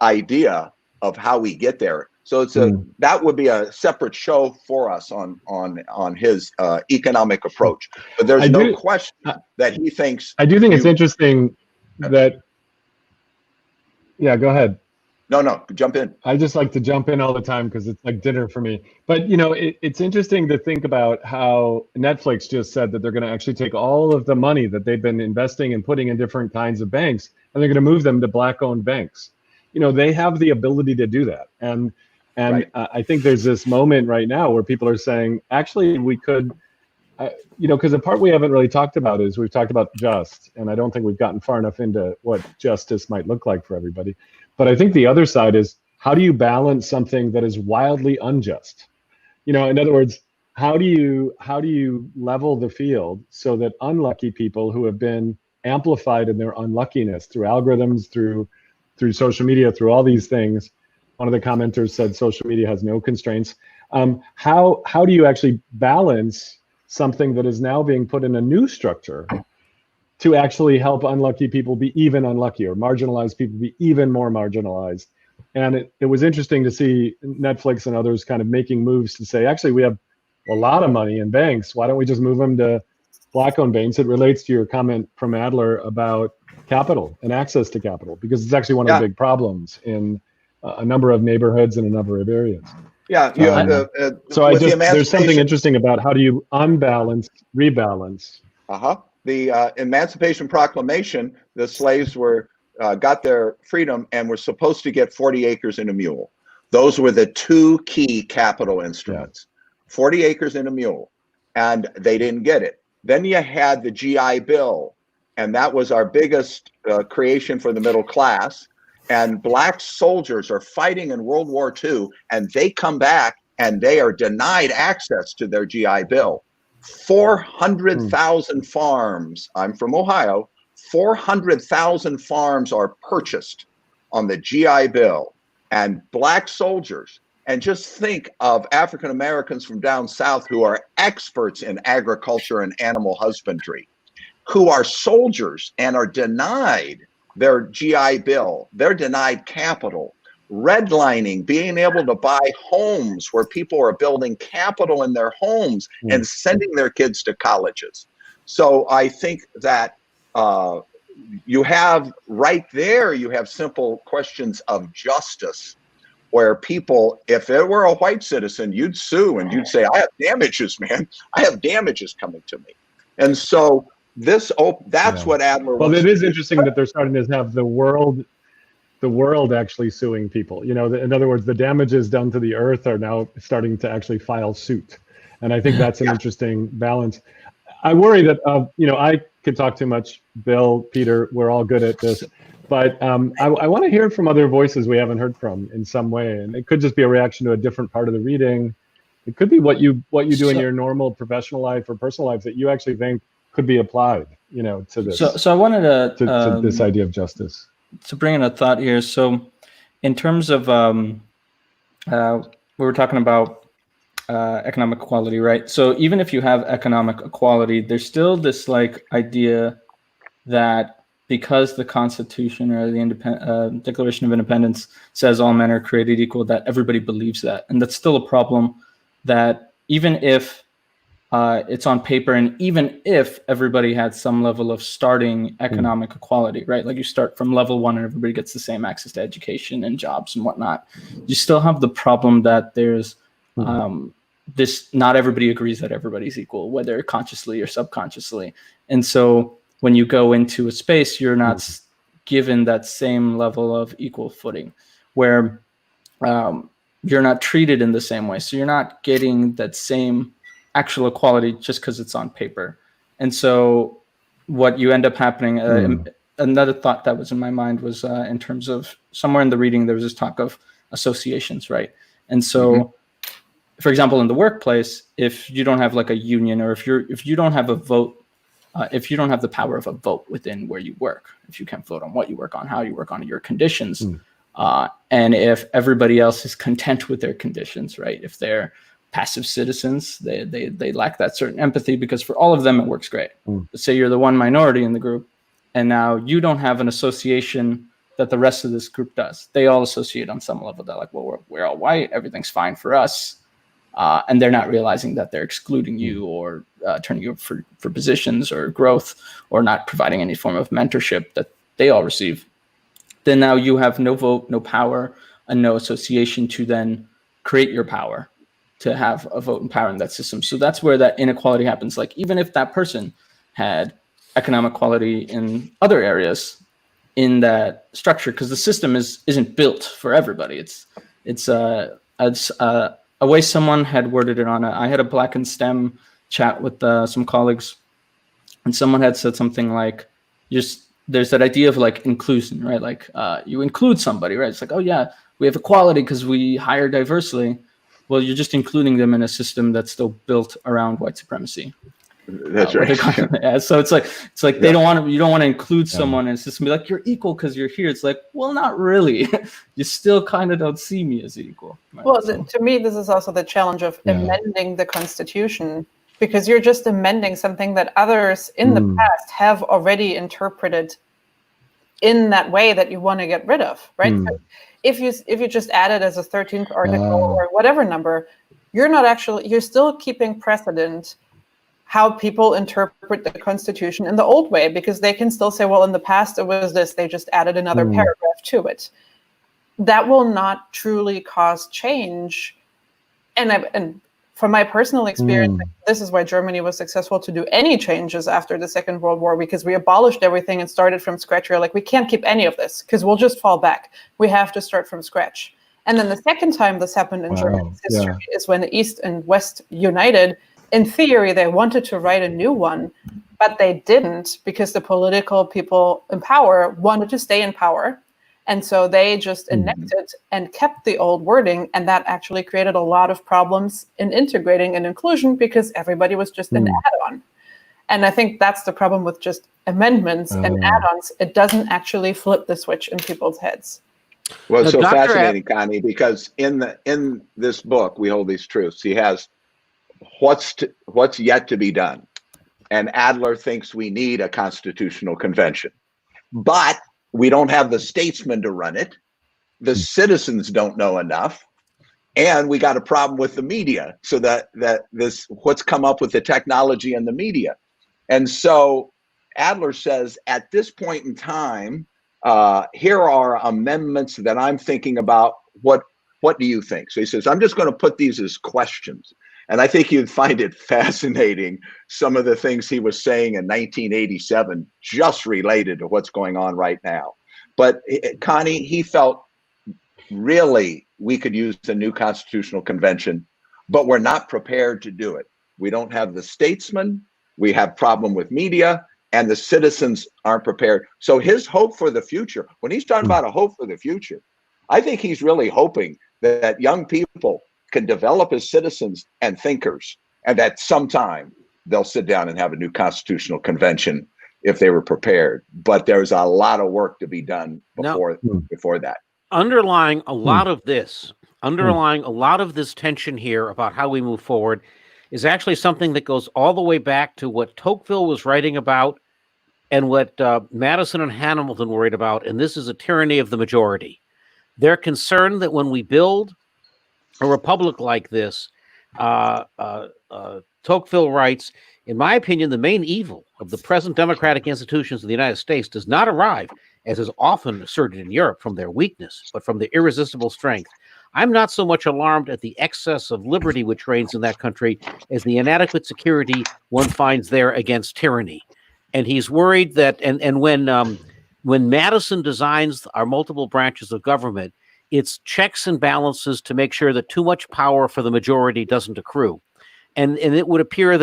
idea of how we get there. So it's that would be a separate show for us on his economic approach. But there's no question that he thinks. I do think it's interesting that. Yeah, go ahead. No, jump in. I just like to jump in all the time because it's like dinner for me. But you know, it's interesting to think about how Netflix just said that they're going to actually take all of the money that they've been investing and putting in different kinds of banks, and they're going to move them to Black-owned banks. You know, they have the ability to do that, and right. I think there's this moment right now where people are saying, actually, we could, you know, because the part we haven't really talked about is we've talked about just, and I don't think we've gotten far enough into what justice might look like for everybody. But I think the other side is, how do you balance something that is wildly unjust? You know, in other words, how do you level the field so that unlucky people who have been amplified in their unluckiness through algorithms, through social media, through all these things? One of the commenters said social media has no constraints. How do you actually balance something that is now being put in a new structure to actually help unlucky people be even unluckier, marginalized people be even more marginalized? And it was interesting to see Netflix and others kind of making moves to say, actually, we have a lot of money in banks. Why don't we just move them to Black-owned banks? It relates to your comment from Adler about capital and access to capital, because it's actually one of the big problems in a number of neighborhoods and a number of areas. Yeah. So there's something interesting about how do you unbalance, rebalance. The Emancipation Proclamation, the slaves got their freedom and were supposed to get 40 acres and a mule. Those were the two key capital instruments, 40 acres and a mule, and they didn't get it. Then you had the GI Bill, and that was our biggest creation for the middle class. And Black soldiers are fighting in World War II, and they come back and they are denied access to their GI Bill. 400,000 farms, I'm from Ohio, 400,000 farms are purchased on the GI Bill, and Black soldiers. And just think of African Americans from down south who are experts in agriculture and animal husbandry, who are soldiers and are denied their GI Bill. They're denied capital, redlining, being able to buy homes where people are building capital in their homes and sending their kids to colleges. So I think that you have right there, you have simple questions of justice, where people, if it were a white citizen, you'd sue and you'd say, I have damages, man. I have damages coming to me. And so that's what Adler Well, wants it to is do. interesting that they're starting to have the world actually suing people. You know, in other words, the damages done to the earth are now starting to actually file suit. And I think that's an interesting balance. I worry that, you know, I could talk too much. Bill, Peter, we're all good at this. But I want to hear from other voices we haven't heard from in some way. And it could just be a reaction to a different part of the reading. It could be what you do in your normal professional life or personal life that you actually think could be applied, you know, to this. So I wanted to this idea of justice. To bring in a thought here. So in terms of, we were talking about economic equality, right? So even if you have economic equality, there's still this like idea that because the Constitution or the Declaration of Independence says all men are created equal, that everybody believes that. And that's still a problem, that even if it's on paper, and even if everybody had some level of starting economic equality, right? Like you start from level 1 and everybody gets the same access to education and jobs and whatnot. You still have the problem that there's this, not everybody agrees that everybody's equal, whether consciously or subconsciously. And so when you go into a space, you're not given that same level of equal footing, where you're not treated in the same way. So you're not getting that same actual equality just because it's on paper. And so what you end up happening, another thought that was in my mind was in terms of somewhere in the reading, there was this talk of associations, right? And so, for example, in the workplace, if you don't have like a union, or if you don't have a vote, if you don't have the power of a vote within where you work, if you can't vote on what you work on, how you work on, your conditions, and if everybody else is content with their conditions, right? If they're passive citizens, they lack that certain empathy, because for all of them it works great. But say you're the one minority in the group, and now you don't have an association that the rest of this group does. They all associate on some level. They're like, well, we're all white, everything's fine for us. And they're not realizing that they're excluding you, or turning you up for positions or growth, or not providing any form of mentorship that they all receive. Then now you have no vote, no power, and no association to then create your power, to have a vote and power in that system. So that's where that inequality happens. Like, even if that person had economic quality in other areas in that structure, because the system isn't built for everybody. It's a way someone had worded it on. I had a Black and STEM chat with some colleagues, and someone had said something like, there's that idea of like inclusion, right? Like you include somebody, right? It's like, oh yeah, we have equality because we hire diversely. Well, you're just including them in a system that's still built around white supremacy. That's right. Yeah, so it's like they don't want to. You don't want to include someone in a system. Be like, you're equal because you're here. It's like, well, not really. You still kind of don't see me as equal. Right? Well, to me, this is also the challenge of amending the Constitution, because you're just amending something that others in the past have already interpreted in that way that you want to get rid of, right? So if you just add it as a 13th article or whatever number, you're still keeping precedent how people interpret the Constitution in the old way, because they can still say, well, in the past it was this, they just added another paragraph to it. That will not truly cause change. And from my personal experience, this is why Germany was successful to do any changes after the Second World War, because we abolished everything and started from scratch. We're like, we can't keep any of this because we'll just fall back. We have to start from scratch. And then the second time this happened in Germany's history is when the East and West united. In theory, they wanted to write a new one, but they didn't, because the political people in power wanted to stay in power. And so they just enacted and kept the old wording, and that actually created a lot of problems in integrating and inclusion, because everybody was just an add-on. And I think that's the problem with just amendments and add-ons. It doesn't actually flip the switch in people's heads. Well, it's so fascinating, Connie, because in this book, We Hold These Truths, he has what's yet to be done. And Adler thinks we need a constitutional convention, but we don't have the statesmen to run it. The citizens don't know enough. And we got a problem with the media. So that this, what's come up with the technology and the media. And so Adler says, at this point in time, here are amendments that I'm thinking about. What do you think? So he says, I'm just going to put these as questions. And I think you'd find it fascinating, some of the things he was saying in 1987, just related to what's going on right now. But Connie, he felt really we could use a new constitutional convention, but we're not prepared to do it. We don't have the statesmen, we have problem with media, and the citizens aren't prepared. So his hope for the future, when he's talking about a hope for the future, I think he's really hoping that young people can develop as citizens and thinkers, and that sometime they'll sit down and have a new constitutional convention if they were prepared. But there's a lot of work to be done before that. Underlying a lot of this, a lot of this tension here about how we move forward is actually something that goes all the way back to what Tocqueville was writing about and what Madison and Hamilton worried about, and this is a tyranny of the majority. They're concerned that when we build a republic like this, Tocqueville writes, in my opinion, the main evil of the present democratic institutions of the United States does not arrive, as is often asserted in Europe, from their weakness, but from their irresistible strength. I'm not so much alarmed at the excess of liberty which reigns in that country as the inadequate security one finds there against tyranny. And he's worried that, and when Madison designs our multiple branches of government, it's checks and balances to make sure that too much power for the majority doesn't accrue. And it would appear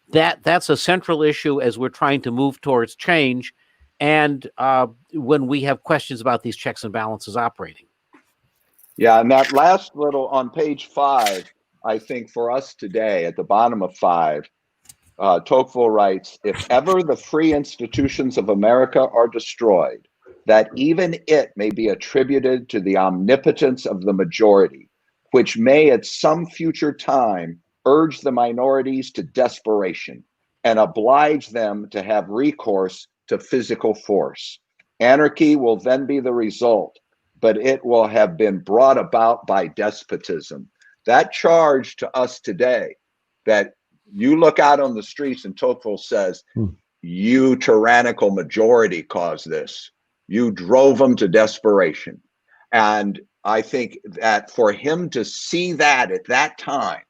that's a central issue as we're trying to move towards change, and when we have questions about these checks and balances operating. Yeah, and that last little on page 5, I think for us today, at the bottom of 5, Tocqueville writes, if ever the free institutions of America are destroyed, that even it may be attributed to the omnipotence of the majority, which may at some future time urge the minorities to desperation and oblige them to have recourse to physical force. Anarchy will then be the result, but it will have been brought about by despotism. That charge to us today, that you look out on the streets and Tocqueville says, you tyrannical majority caused this. You drove them to desperation. And I think that for him to see that at that time,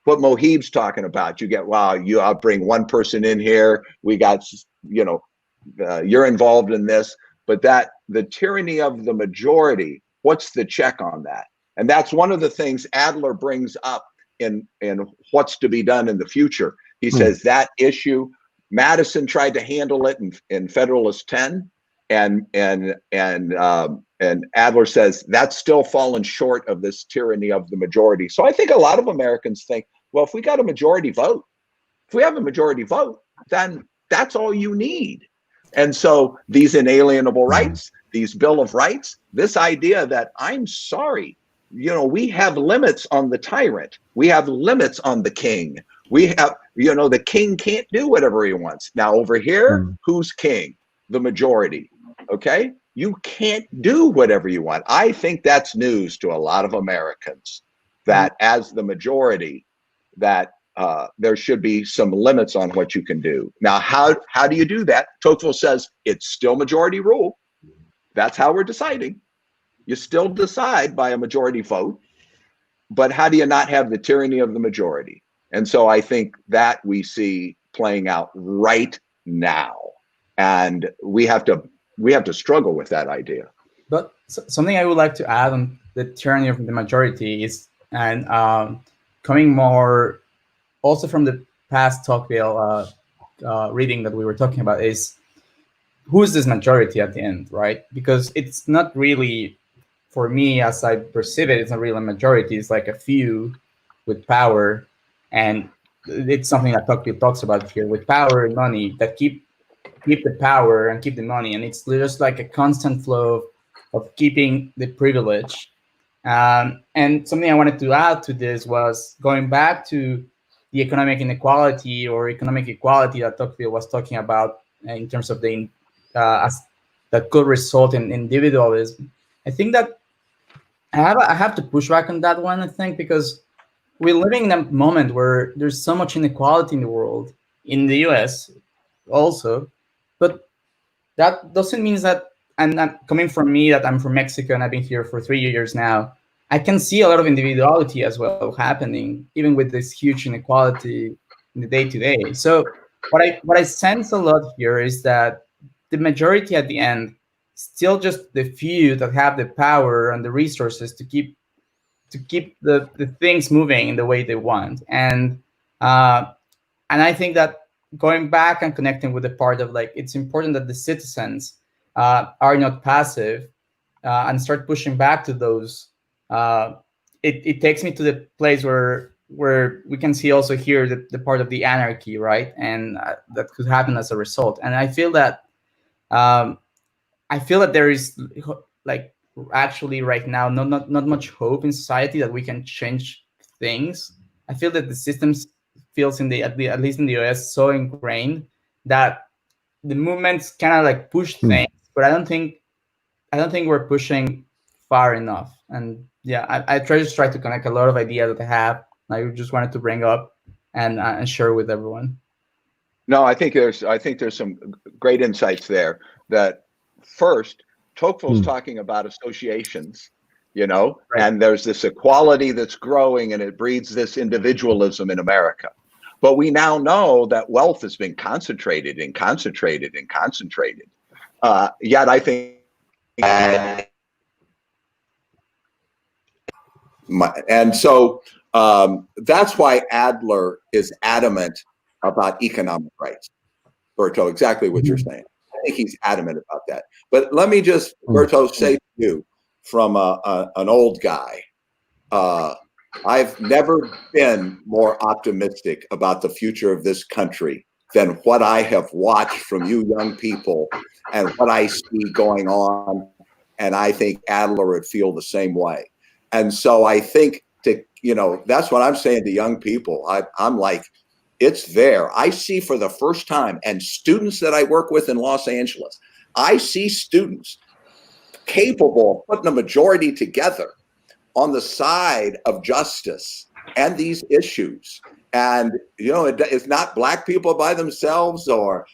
what Mohib's talking about, you get, wow, I'll bring one person in here. We got, you're involved in this, but that the tyranny of the majority, what's the check on that? And that's one of the things Adler brings up in what's to be done in the future. He says that issue, Madison tried to handle it in Federalist 10, and Adler says that's still fallen short of this tyranny of the majority. So I think a lot of Americans think, well, if we got a majority vote, if we have a majority vote, then that's all you need. And so these inalienable rights, these Bill of Rights, this idea that I'm sorry, we have limits on the tyrant. We have limits on the king. We have, the king can't do whatever he wants. Now over here, who's king? The majority. Okay? You can't do whatever you want. I think that's news to a lot of Americans, that as the majority, that there should be some limits on what you can do. Now, how do you do that? Tocqueville says it's still majority rule. That's how we're deciding. You still decide by a majority vote, but how do you not have the tyranny of the majority? And so I think that we see playing out right now, and we have to struggle with that idea. But something I would like to add on the tyranny of the majority is, and coming more also from the past Tocqueville reading that we were talking about, is who is this majority at the end, right? Because it's not really, for me, as I perceive it, it's not really a majority. It's like a few with power, and it's something that Tocqueville talks about here, with power and money, that keep the power and keep the money, and it's just like a constant flow of keeping the privilege. And something I wanted to add to this was going back to the economic inequality or economic equality that Tocqueville was talking about in terms of the that could result in individualism. I think that I have to push back on that one, I think, because we're living in a moment where there's so much inequality in the world, in the US also, but that doesn't mean that, and not coming from me, that I'm from Mexico and I've been here for 3 years now, I can see a lot of individuality as well happening, even with this huge inequality in the day-to-day. So what I sense a lot here is that the majority at the end, still just the few that have the power and the resources to keep the things moving in the way they want. And I think that going back and connecting with the part of, like, it's important that the citizens are not passive, and start pushing back to those. It takes me to the place where we can see also here the part of the anarchy, right? And that could happen as a result. And I feel that there is, like, actually right now not much hope in society that we can change things. I feel that the systems feels at least in the US so ingrained that the movements kind of like push things, but I don't think we're pushing far enough. And yeah, I try to connect a lot of ideas that I have. I just wanted to bring up and share with everyone. No, I think there's some great insights there. That first, Tocqueville's talking about associations, right. And there's this equality that's growing, and it breeds this individualism in America. But we now know that wealth has been concentrated and concentrated and concentrated. Yet I think, and so that's why Adler is adamant about economic rights. Berto, exactly what you're saying. I think he's adamant about that. But let me just, Berto, say to you, from an old guy. I've never been more optimistic about the future of this country than what I have watched from you young people and what I see going on. And I think Adler would feel the same way. And so I think that's what I'm saying to young people. I'm like, it's there. I see for the first time, and students that I work with in Los Angeles, I see students capable of putting a majority together on the side of justice and these issues. And, it's not Black people by themselves or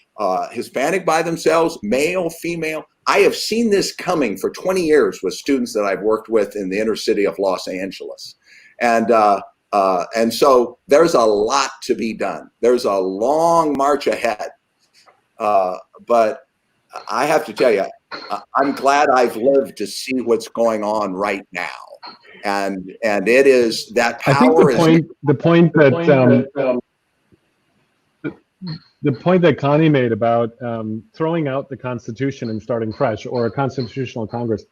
Hispanic by themselves, male, female. I have seen this coming for 20 years with students that I've worked with in the inner city of Los Angeles. And so there's a lot to be done. There's a long march ahead. But I have to tell you, I'm glad I've lived to see what's going on right now. And it is that power. The point that Connie made about throwing out the Constitution and starting fresh, or a constitutional Congress.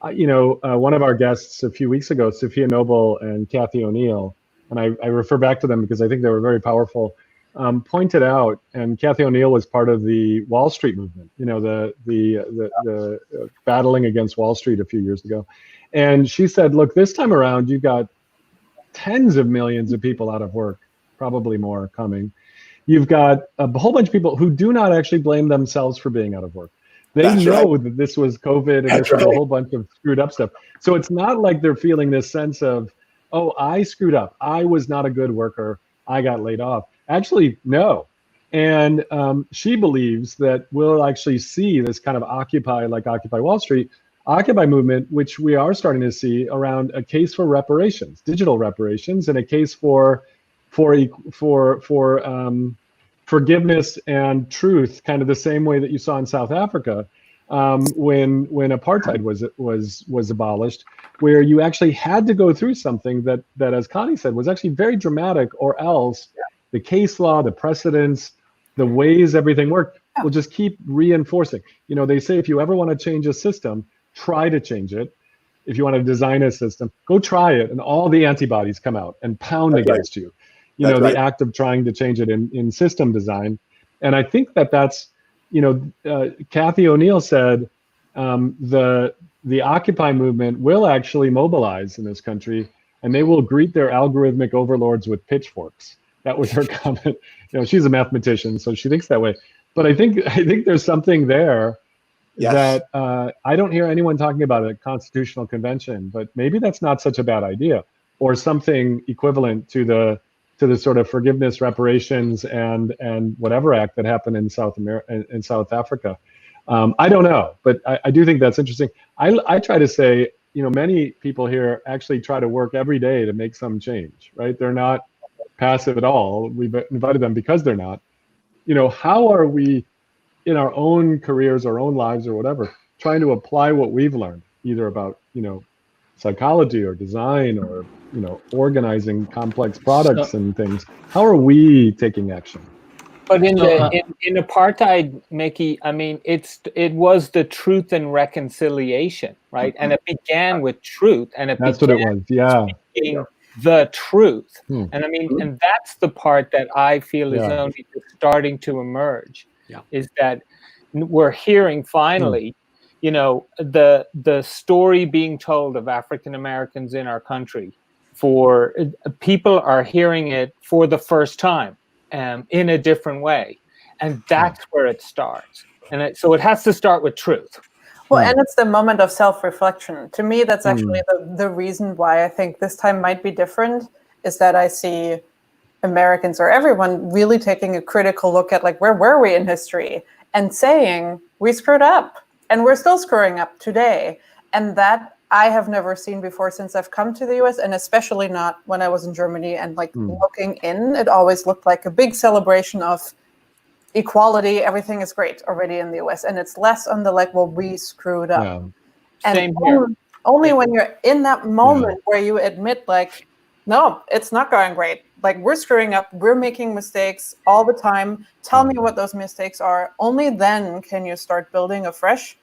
One of our guests a few weeks ago, Sophia Noble and Kathy O'Neill, and I refer back to them because I think they were very powerful, pointed out, and Kathy O'Neill was part of the Wall Street movement, the battling against Wall Street a few years ago. And she said, look, this time around, you've got tens of millions of people out of work, probably more coming. You've got a whole bunch of people who do not actually blame themselves for being out of work. They know that this was COVID and this was a whole bunch of screwed up stuff. So it's not like they're feeling this sense of, oh, I screwed up. I was not a good worker. I got laid off. Actually, no. And she believes that we'll actually see this kind of Occupy Wall Street, Occupy movement, which we are starting to see around a case for reparations, digital reparations, and a case for forgiveness and truth, kind of the same way that you saw in South Africa when apartheid was abolished, where you actually had to go through something that, as Connie said, was actually very dramatic, or else the case law, the precedents, the ways everything worked will just keep reinforcing. They say if you ever want to change a system, try to change it. If you want to design a system, go try it, and all the antibodies come out and pound against you. The act of trying to change it in system design. And I think that's, Kathy O'Neill said the Occupy movement will actually mobilize in this country, and they will greet their algorithmic overlords with pitchforks. That was her comment. She's a mathematician, so she thinks that way. But I think there's something there that I don't hear anyone talking about a constitutional convention, but maybe that's not such a bad idea, or something equivalent to the sort of forgiveness, reparations, and whatever act that happened in South Africa. I don't know, but I do think that's interesting. I try to say, many people here actually try to work every day to make some change, right? They're not passive at all. We've invited them because they're not. How are we in our own careers, our own lives, or whatever, trying to apply what we've learned, either about, psychology or design or, organizing complex products and things? How are we taking action? But in apartheid, Mickey, I mean, it was the truth and reconciliation, right? And it began with truth, and that's what it was. Yeah. The truth. And I mean, and that's the part that I feel is only starting to emerge. Is that we're hearing finally, the story being told of African Americans in our country. For people are hearing it for the first time, in a different way, and that's where it starts. And so it has to start with truth. Well, and it's the moment of self-reflection. To me, that's actually the reason why I think this time might be different, is that I see Americans, or everyone, really taking a critical look at, like, where were we in history, and saying we screwed up, and we're still screwing up today. And that I have never seen before since I've come to the US, and especially not when I was in Germany. And looking in, it always looked like a big celebration of equality. Everything is great already in the US, and it's less on the we screwed up. And Same here. Only when you're in that moment where you admit, no, it's not going great. We're screwing up. We're making mistakes all the time. Tell me what those mistakes are. Only then can you start building afresh.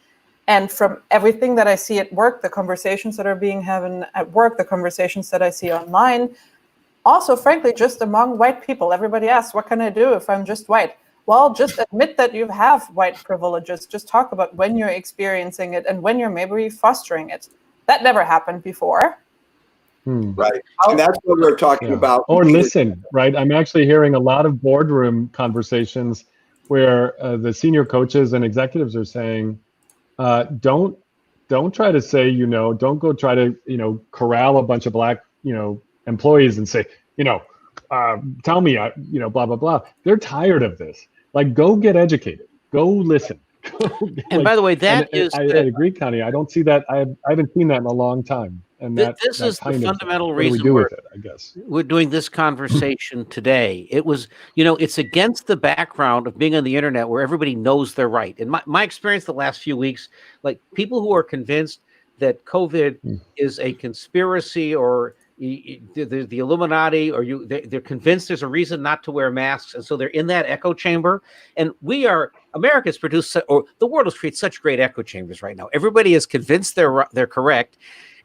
And from everything that I see at work, the conversations that are being had at work, the conversations that I see online, also, frankly, just among white people, everybody asks, what can I do if I'm just white? Well, just admit that you have white privileges. Just talk about when you're experiencing it and when you're maybe fostering it. That never happened before. Right. And that's what we're talking about. Or listen, right? I'm actually hearing a lot of boardroom conversations where the senior coaches and executives are saying, don't try to say, don't go try to, corral a bunch of black, employees and say, tell me, blah, blah, blah. They're tired of this. Like, go get educated. Go listen. And by the way, I agree, Connie. I don't see that. I haven't seen that in a long time. And this is the fundamental reason we're doing this conversation today. It was, it's against the background of being on the internet where everybody knows they're right. And my experience the last few weeks, like people who are convinced that COVID is a conspiracy or the Illuminati, or they're convinced there's a reason not to wear masks, and so they're in that echo chamber. And America's produced, or the world has created such great echo chambers right now. Everybody is convinced they're correct.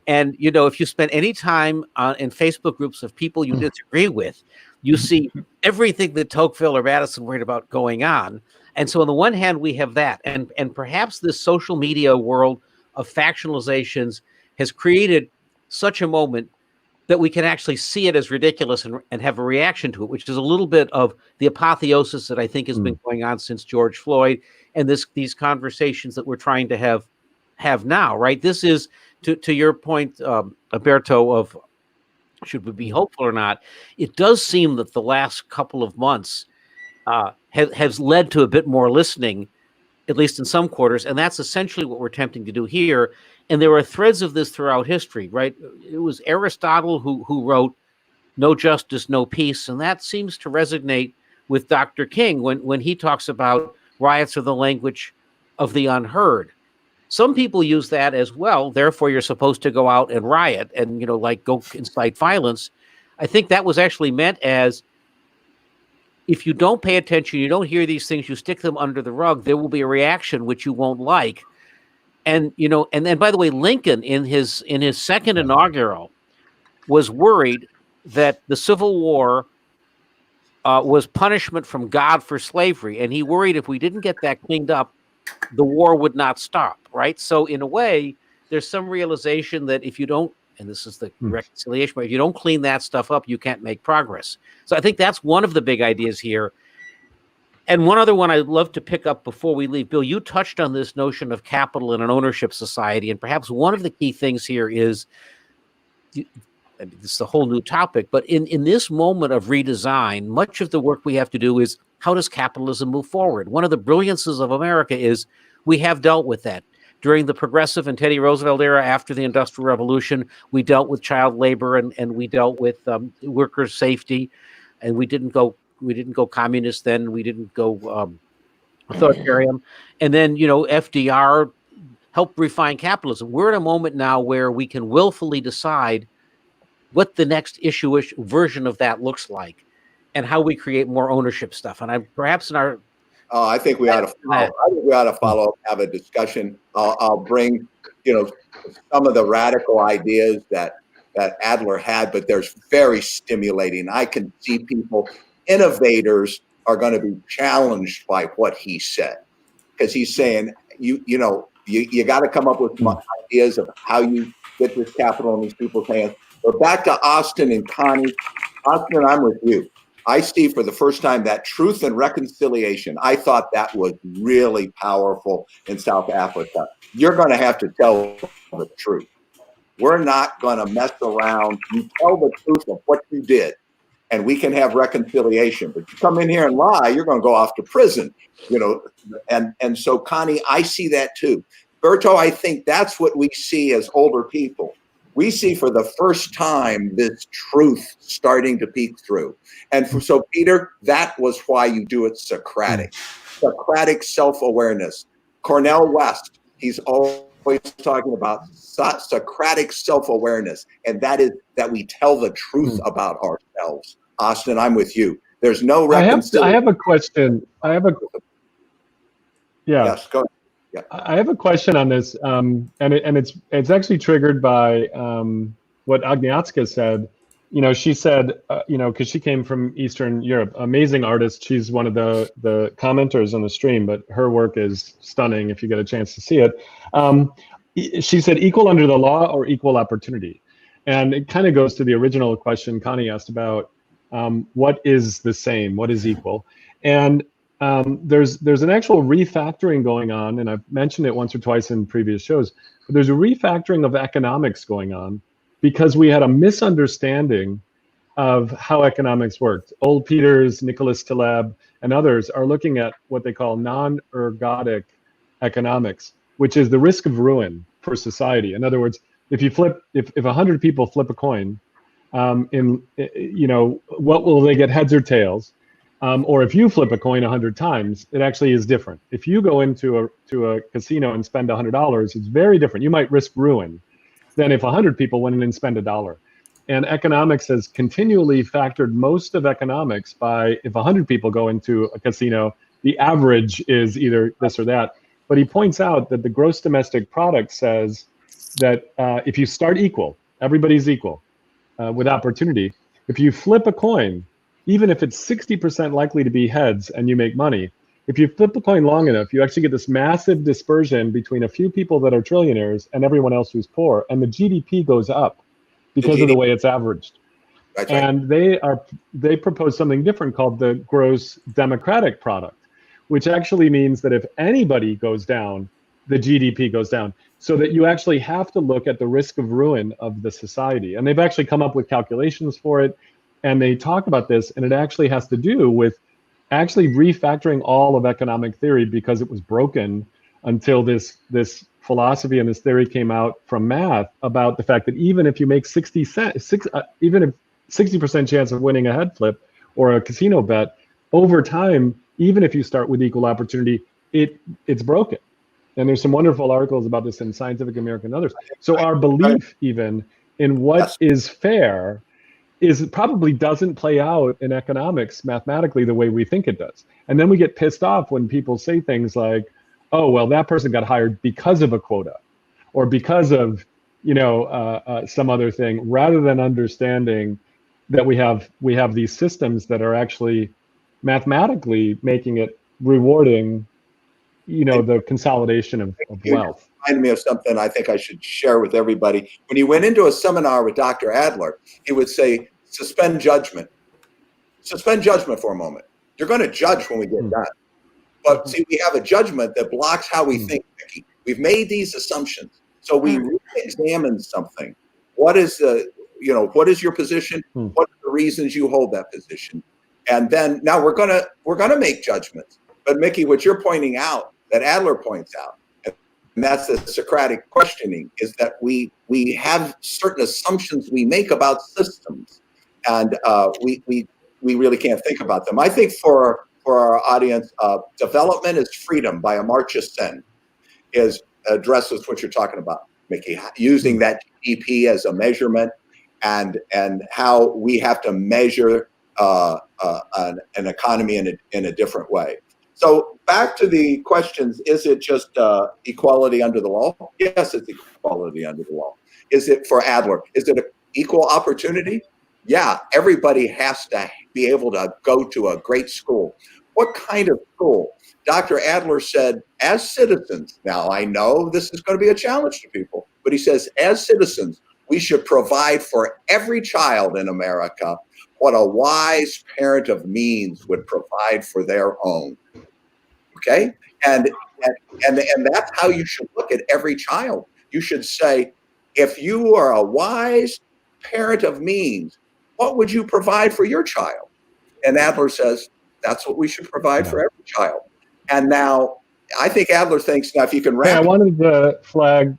And, if you spend any time in Facebook groups of people you disagree with, you see everything that Tocqueville or Madison worried about going on. And so on the one hand, we have that. And perhaps this social media world of factionalizations has created such a moment that we can actually see it as ridiculous and have a reaction to it, which is a little bit of the apotheosis that I think has been going on since George Floyd and these conversations that we're trying to have now, right? This is, to your point, Alberto, of should we be hopeful or not, it does seem that the last couple of months has led to a bit more listening, at least in some quarters, and that's essentially what we're attempting to do here. And there are threads of this throughout history, right? It was Aristotle who wrote, "No justice, no peace," and that seems to resonate with Dr. King when he talks about riots are the language of the unheard. Some people use that as well. Therefore, you're supposed to go out and riot and, go incite violence. I think that was actually meant as, if you don't pay attention, you don't hear these things, you stick them under the rug, there will be a reaction which you won't like. And, and then, by the way, Lincoln in his second inaugural was worried that the Civil War was punishment from God for slavery. And he worried if we didn't get that cleaned up, the war would not stop, right? So in a way, there's some realization that if you don't, and this is the reconciliation, but if you don't clean that stuff up, you can't make progress. So I think that's one of the big ideas here. And one other one I'd love to pick up before we leave. Bill, you touched on this notion of capital in an ownership society, and perhaps one of the key things here is, this is a whole new topic, but in this moment of redesign, much of the work we have to do is, how does capitalism move forward? One of the brilliances of America is we have dealt with that. During the progressive and Teddy Roosevelt era, after the Industrial Revolution, we dealt with child labor and we dealt with workers' safety, and we didn't go communist then, we didn't go authoritarian. And then, FDR helped refine capitalism. We're in a moment now where we can willfully decide what the next issue-ish version of that looks like and how we create more ownership stuff. And I think we ought to follow up, have a discussion. I'll bring, some of the radical ideas that Adler had, but there's very stimulating. I can see innovators are going to be challenged by what he said, because he's saying, you got to come up with ideas of how you get this capital in these people's hands. But back to Austin and Connie. Austin, I'm with you. I see for the first time that truth and reconciliation. I thought that was really powerful in South Africa. You're going to have to tell the truth. We're not going to mess around. You tell the truth of what you did, and we can have reconciliation. But you come in here and lie, you're going to go off to prison. And so, Connie, I see that too. Berto, I think that's what we see as older people. We see for the first time this truth starting to peek through. And so, Peter, that was why you do it Socratic. Socratic self-awareness. Cornel West, he's always talking about Socratic self-awareness. And that is that we tell the truth about ourselves. Austin, I'm with you. There's no reconciliation. I have a question. Yes, go ahead. I have a question on this, and it's actually triggered by what Agnieszka said. You know, she said, you know, because she came from Eastern Europe, amazing artist. She's one of the commenters on the stream, but her work is stunning if you get a chance to see it. She said equal under the law or equal opportunity. And it kind of goes to the original question Connie asked about what is the same, what is equal. And there's an actual refactoring going on, and I've mentioned it once or twice in previous shows, but there's a refactoring of economics going on because we had a misunderstanding of how economics worked. Old Peters, Nicholas Taleb, and others are looking at what they call non-ergodic economics, which is the risk of ruin for society. In other words, if 100 people flip a coin, you know, what will they get, heads or tails? Or if you flip a coin 100 times, it actually is different. If you go into a casino and spend $100, it's very different. You might risk ruin than if 100 people went in and spend $1. And economics has continually factored most of economics by if 100 people go into a casino, the average is either this or that. But he points out that the gross domestic product says that if you start equal, everybody's equal with opportunity. If you flip a coin, even if it's 60% likely to be heads and you make money, if you flip the coin long enough, you actually get this massive dispersion between a few people that are trillionaires and everyone else who's poor, and the GDP goes up because of the way it's averaged. That's and they propose something different called the gross democratic product, which actually means that if anybody goes down, the GDP goes down. So that you actually have to look at the risk of ruin of the society. And they've actually come up with calculations for it. And they talk about this, and it actually has to do with actually refactoring all of economic theory because it was broken until this philosophy and this theory came out from math about the fact that even if you make even if 60% chance of winning a head flip or a casino bet, over time, even if you start with equal opportunity, it's broken. And there's some wonderful articles about this in Scientific American and others. So our belief even in what is fair probably doesn't play out in economics mathematically the way we think it does. And then we get pissed off when people say things like, oh, well, that person got hired because of a quota or because of, you know, some other thing, rather than understanding that we have these systems that are actually mathematically making it rewarding, you know, the consolidation of wealth. Reminded me of something I think I should share with everybody. When he went into a seminar with Dr. Adler, he would say, suspend judgment. Suspend judgment for a moment. You're going to judge when we get done. But see, we have a judgment that blocks how we think, Mickey. We've made these assumptions. So we re-examine something. What is what is your position? What are the reasons you hold that position? And then now we're gonna make judgments. But Mickey, what you're pointing out, that Adler points out, and that's the Socratic questioning, is that we have certain assumptions we make about systems, and we really can't think about them. I think for our audience, Development is Freedom by Amartya Sen is addresses what you're talking about, Mickey, using that GDP as a measurement and how we have to measure an economy in a different way. So back to the questions, is it just equality under the law? Yes, it's equality under the law. Is it, for Adler, is it an equal opportunity? Yeah, everybody has to be able to go to a great school. What kind of school? Dr. Adler said, as citizens, now I know this is going to be a challenge to people, but he says, as citizens, we should provide for every child in America what a wise parent of means would provide for their own. Okay? And that's how you should look at every child. You should say, if you are a wise parent of means, what would you provide for your child? And Adler says, that's what we should provide for every child. And now, I think Adler thinks, now if you can wrap. Hey, I wanted to flag.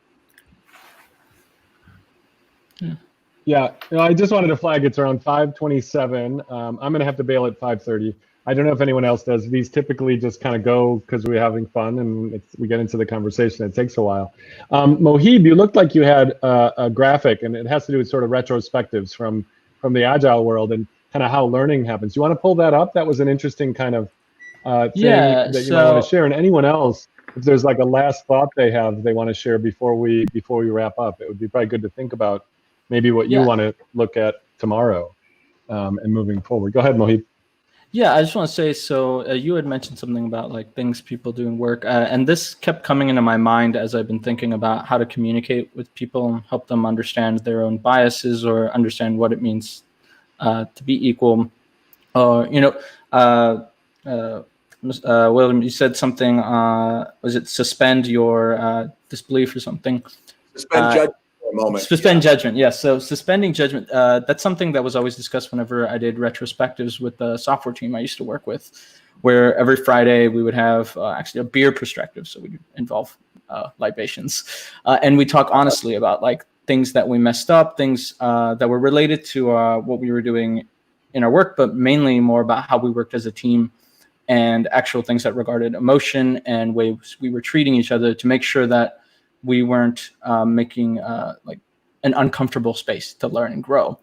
Yeah, I just wanted to flag it's around 5:27. I'm going to have to bail at 5:30. I don't know if anyone else does. These typically just kind of go because we're having fun and we get into the conversation. It takes a while. Mohib, you looked like you had a graphic, and it has to do with sort of retrospectives from the Agile world and kind of how learning happens. Do you want to pull that up? That was an interesting kind of thing that you might want to share. And anyone else, if there's like a last thought they want to share before we wrap up, it would be probably good to think about maybe what you want to look at tomorrow and moving forward. Go ahead, Mohit. Yeah, I just want to say, so you had mentioned something about like things people do in work, and this kept coming into my mind as I've been thinking about how to communicate with people and help them understand their own biases or understand what it means to be equal. William, you said something, was it suspend your disbelief or something? Suspend judgment for a moment. Suspend judgment, yes. So suspending judgment, that's something that was always discussed whenever I did retrospectives with the software team I used to work with, where every Friday we would have actually a beer perspective. So we involve libations. And we talk honestly about like things that we messed up, things that were related to what we were doing in our work, but mainly more about how we worked as a team and actual things that regarded emotion and ways we were treating each other to make sure that we weren't making like an uncomfortable space to learn and grow.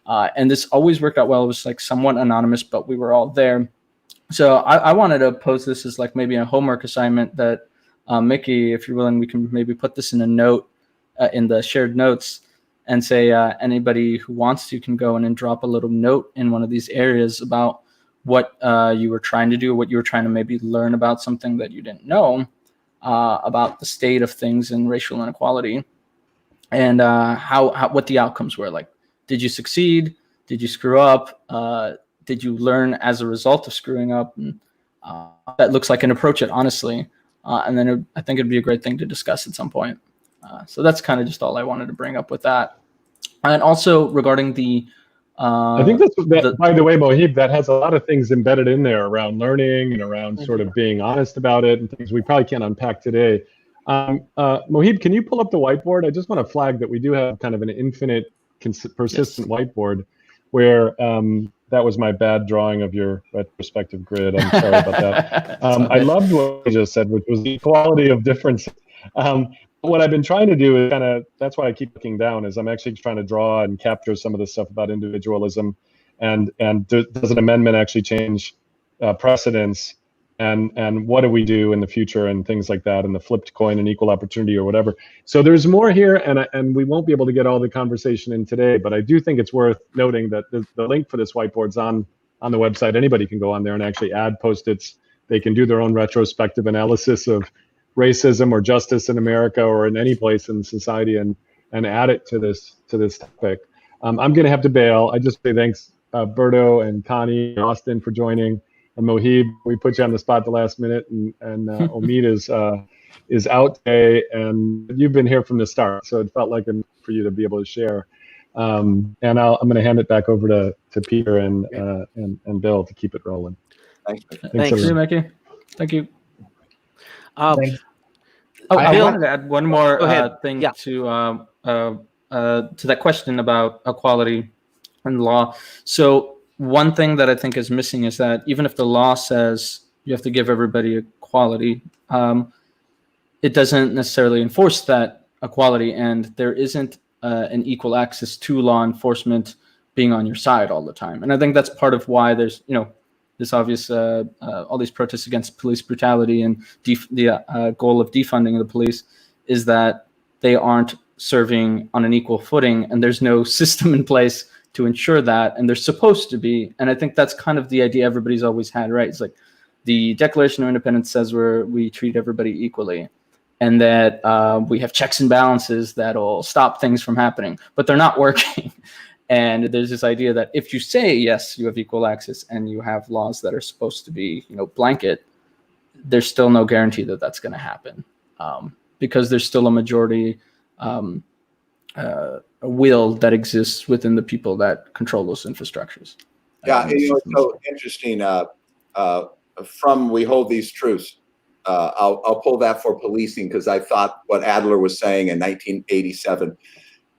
And this always worked out well. It was like somewhat anonymous, but we were all there. So I wanted to pose this as like maybe a homework assignment that Mickey, if you're willing, we can maybe put this in a note in the shared notes and say anybody who wants to can go in and drop a little note in one of these areas about what you were trying to do, what you were trying to maybe learn about something that you didn't know about the state of things in racial inequality, and how what the outcomes were. Like, did you succeed? Did you screw up? Did you learn as a result of screwing up? And that looks like an approach it, honestly. And then I think it'd be a great thing to discuss at some point. So that's kind of just all I wanted to bring up with that. And also regarding the I think by the way, Mohib, that has a lot of things embedded in there around learning and around sort of being honest about it and things we probably can't unpack today. Mohib, can you pull up the whiteboard? I just want to flag that we do have kind of an infinite, persistent whiteboard where that was my bad drawing of your retrospective grid. I'm sorry about that. I loved what you just said, which was the equality of difference. What I've been trying to do is kind of, that's why I keep looking down, is I'm actually trying to draw and capture some of the stuff about individualism and does an amendment actually change precedents and what do we do in the future and things like that, and the flipped coin and equal opportunity or whatever. So there's more here, and we won't be able to get all the conversation in today, but I do think it's worth noting that the link for this whiteboard's on the website. Anybody can go on there and actually add Post-its. They can do their own retrospective analysis of racism or justice in America or in any place in society and add it to this topic. I'm going to have to bail. I just say thanks, Berto and Connie and Austin for joining. And Mohib, we put you on the spot the last minute, and Omid is out today, and you've been here from the start, so it felt like for you to be able to share. And I'm going to hand it back over to Peter and Bill to keep it rolling. Thanks. Thanks, Mickey. Thank you. Thanks. I wanted to add one more thing to that question about equality and law. So one thing that I think is missing is that even if the law says you have to give everybody equality, it doesn't necessarily enforce that equality, and there isn't an equal access to law enforcement being on your side all the time. And I think that's part of why there's, this obvious, all these protests against police brutality and the goal of defunding the police is that they aren't serving on an equal footing, and there's no system in place to ensure that, and they're supposed to be. And I think that's kind of the idea everybody's always had, right? It's like the Declaration of Independence says we treat everybody equally, and that we have checks and balances that'll stop things from happening, but they're not working. And there's this idea that if you say, yes, you have equal access and you have laws that are supposed to be, blanket, there's still no guarantee that that's going to happen, because there's still a majority a will that exists within the people that control those infrastructures. Yeah, it's so interesting. From We Hold These Truths, I'll pull that for policing, because I thought what Adler was saying in 1987.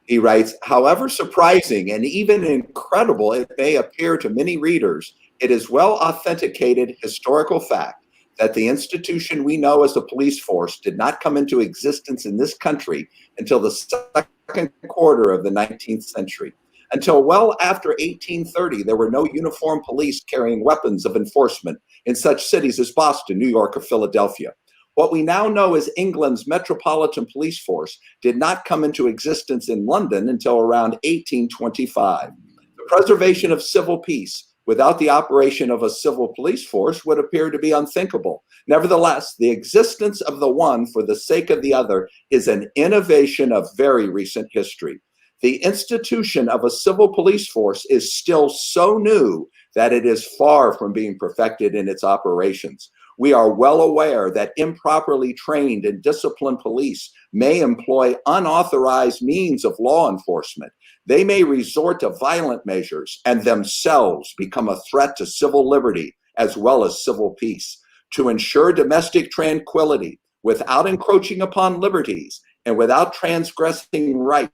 He writes, however surprising and even incredible it may appear to many readers, it is well authenticated historical fact that the institution we know as the police force did not come into existence in this country until the second quarter of the 19th century. Until well after 1830, there were no uniformed police carrying weapons of enforcement in such cities as Boston, New York, or Philadelphia. What we now know as England's Metropolitan Police Force did not come into existence in London until around 1825. The preservation of civil peace without the operation of a civil police force would appear to be unthinkable. Nevertheless, the existence of the one for the sake of the other is an innovation of very recent history. The institution of a civil police force is still so new that it is far from being perfected in its operations. We are well aware that improperly trained and disciplined police may employ unauthorized means of law enforcement. They may resort to violent measures and themselves become a threat to civil liberty as well as civil peace. To ensure domestic tranquility without encroaching upon liberties and without transgressing rights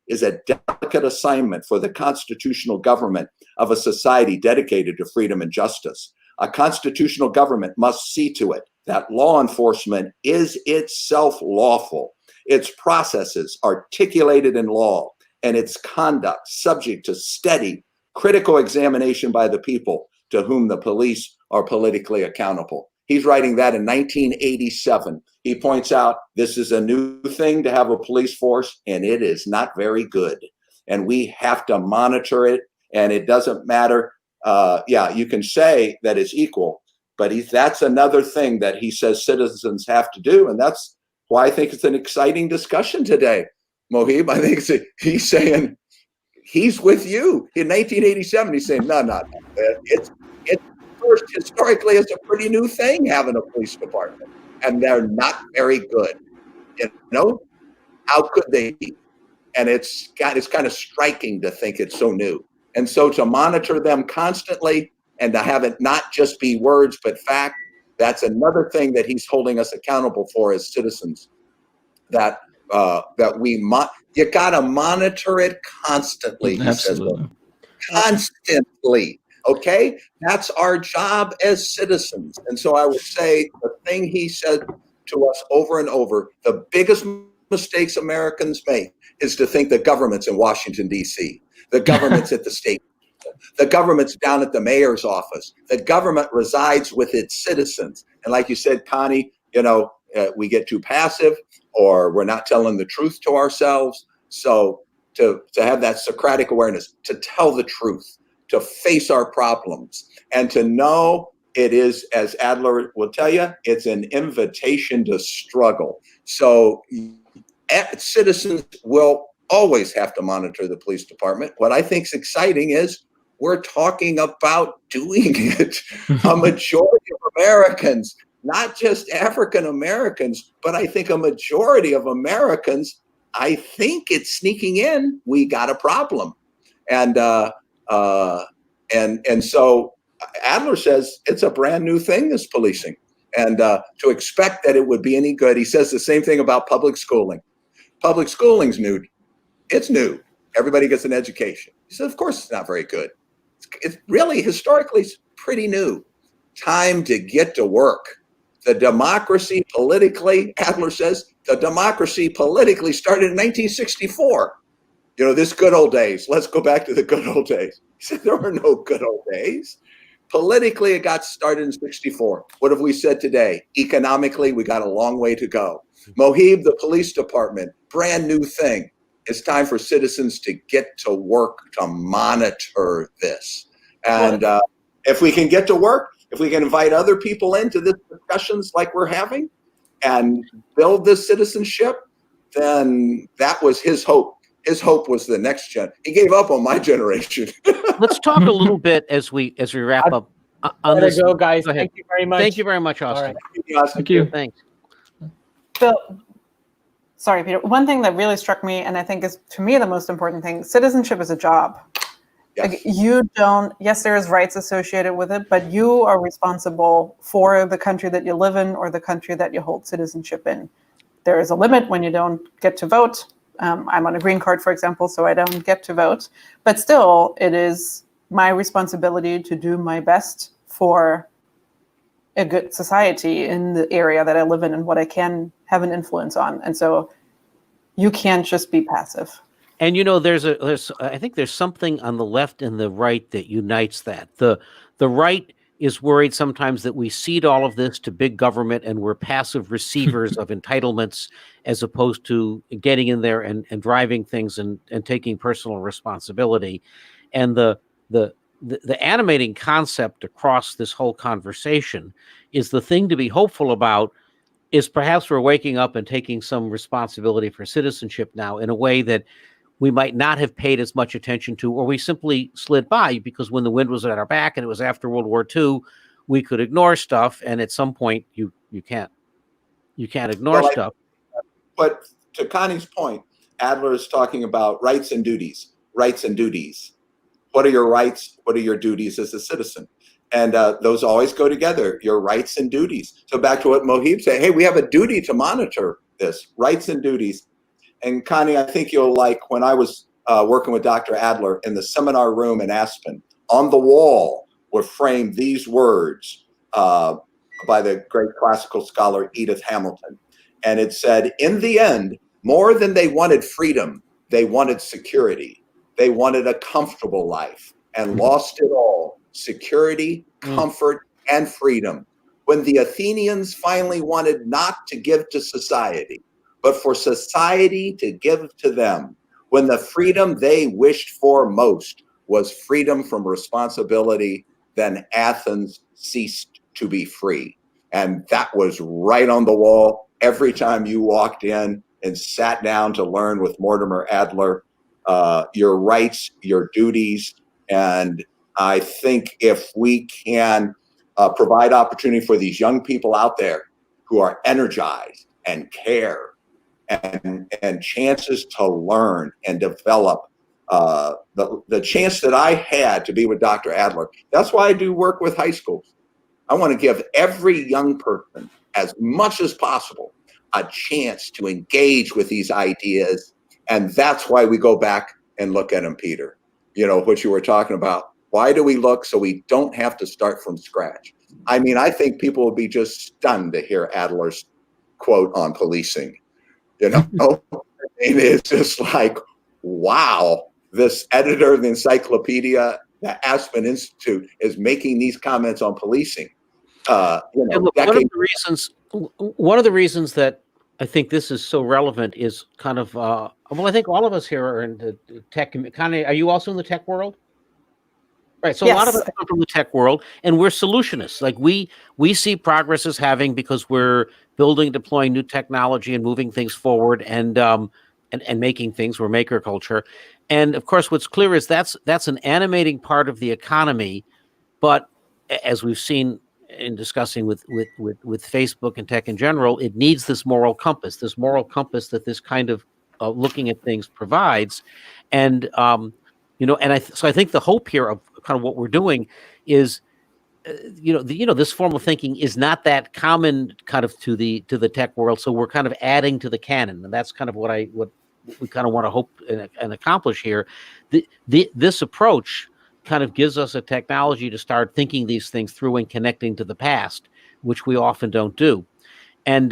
is a delicate assignment for the constitutional government of a society dedicated to freedom and justice. A constitutional government must see to it that law enforcement is itself lawful, its processes articulated in law, and its conduct subject to steady, critical examination by the people to whom the police are politically accountable. He's writing that in 1987. He points out this is a new thing to have a police force, and it is not very good. And we have to monitor it, and it doesn't matter. You can say that it's equal, but that's another thing that he says citizens have to do, and that's why I think it's an exciting discussion today, Mohib. I think he's saying he's with you. In 1987, he's saying, no. It's first, historically, it's a pretty new thing having a police department, and they're not very good. You know, how could they be? And it's kind of striking to think it's so new. And so to monitor them constantly and to have it not just be words but fact, that's another thing that he's holding us accountable for as citizens. That you got to monitor it constantly. He Absolutely. says, constantly. Okay, that's our job as citizens. And so I would say the thing he said to us over and over, the biggest mistakes Americans make is to think the government's in Washington, D.C., the government's at the state, the government's down at the mayor's office, the government resides with its citizens. And like you said, Connie, we get too passive or we're not telling the truth to ourselves. So to have that Socratic awareness, to tell the truth, to face our problems, and to know it is, as Adler will tell you, it's an invitation to struggle. So citizens will always have to monitor the police department. What I think is exciting is we're talking about doing it. A majority of Americans, not just African Americans, but I think a majority of Americans, I think it's sneaking in. We got a problem. And so Adler says it's a brand new thing, this policing, and to expect that it would be any good. He says the same thing about public schooling. Public schooling's new. It's new. Everybody gets an education. He says, of course, it's not very good. It's really, historically, it's pretty new. Time to get to work. The democracy politically, Adler says, the democracy politically started in 1964. This good old days. Let's go back to the good old days. He said there were no good old days. Politically, it got started in 64. What have we said today? Economically, we got a long way to go. Mohib, the police department, brand new thing. It's time for citizens to get to work to monitor this. And if we can get to work, if we can invite other people into this discussions like we're having and build this citizenship, then that was his hope. His hope was the next gen. He gave up on my generation. Let's talk a little bit as we wrap up on this. Go, guys. Go Thank you very much. Thank you very much, Austin. Right. Thank you. Thanks. Bill, sorry, Peter. One thing that really struck me, and I think is to me the most important thing: citizenship is a job. Yes. Like you don't. Yes, there is rights associated with it, but you are responsible for the country that you live in or the country that you hold citizenship in. There is a limit when you don't get to vote. I'm on a green card, for example, so I don't get to vote. But still, it is my responsibility to do my best for a good society in the area that I live in and what I can have an influence on. And so you can't just be passive. And I think there's something on the left and the right that unites that. The right is worried sometimes that we cede all of this to big government and we're passive receivers of entitlements, as opposed to getting in there and driving things and taking personal responsibility. And the animating concept across this whole conversation is the thing to be hopeful about is perhaps we're waking up and taking some responsibility for citizenship now in a way that we might not have paid as much attention to, or we simply slid by because when the wind was at our back and it was after World War II, we could ignore stuff. And at some point you can't ignore stuff. But to Connie's point, Adler is talking about rights and duties. What are your rights? What are your duties as a citizen? And those always go together, your rights and duties. So back to what Mohib said, hey, we have a duty to monitor this, rights and duties. And Connie, I think you'll like when I was working with Dr. Adler in the seminar room in Aspen, on the wall were framed these words by the great classical scholar Edith Hamilton. And it said, in the end, more than they wanted freedom, they wanted security. They wanted a comfortable life and lost it all. Security, comfort, and freedom. When the Athenians finally wanted not to give to society, but for society to give to them, when the freedom they wished for most was freedom from responsibility, then Athens ceased to be free. And that was right on the wall every time you walked in and sat down to learn with Mortimer Adler, your rights, your duties. And I think if we can provide opportunity for these young people out there who are energized and care and chances to learn and develop, the chance that I had to be with Dr. Adler, that's why I do work with high schools. I want to give every young person, as much as possible, a chance to engage with these ideas. And that's why we go back and look at them, Peter. You know, what you were talking about. Why do we look so we don't have to start from scratch? I mean, I think people will be just stunned to hear Adler's quote on policing. You know, and it's just like, wow, this editor of the encyclopedia, the Aspen Institute, is making these comments on policing. Look, one of the reasons that I think this is so relevant is kind of, well, I think all of us here are in the tech. Connie, are you also in the tech world? Right. So yes. A lot of us come from the tech world, and we're solutionists. Like we see progress as having because we're building, deploying new technology and moving things forward and making things. We're maker culture. And of course, what's clear is that's an animating part of the economy. But as we've seen in discussing with Facebook and tech in general, it needs this moral compass that this kind of looking at things provides. And so I think the hope here of kind of what we're doing is, this form of thinking is not that common kind of to the tech world. So we're kind of adding to the canon, and that's kind of what we kind of want to hope and accomplish here. This approach kind of gives us a technology to start thinking these things through and connecting to the past, which we often don't do. And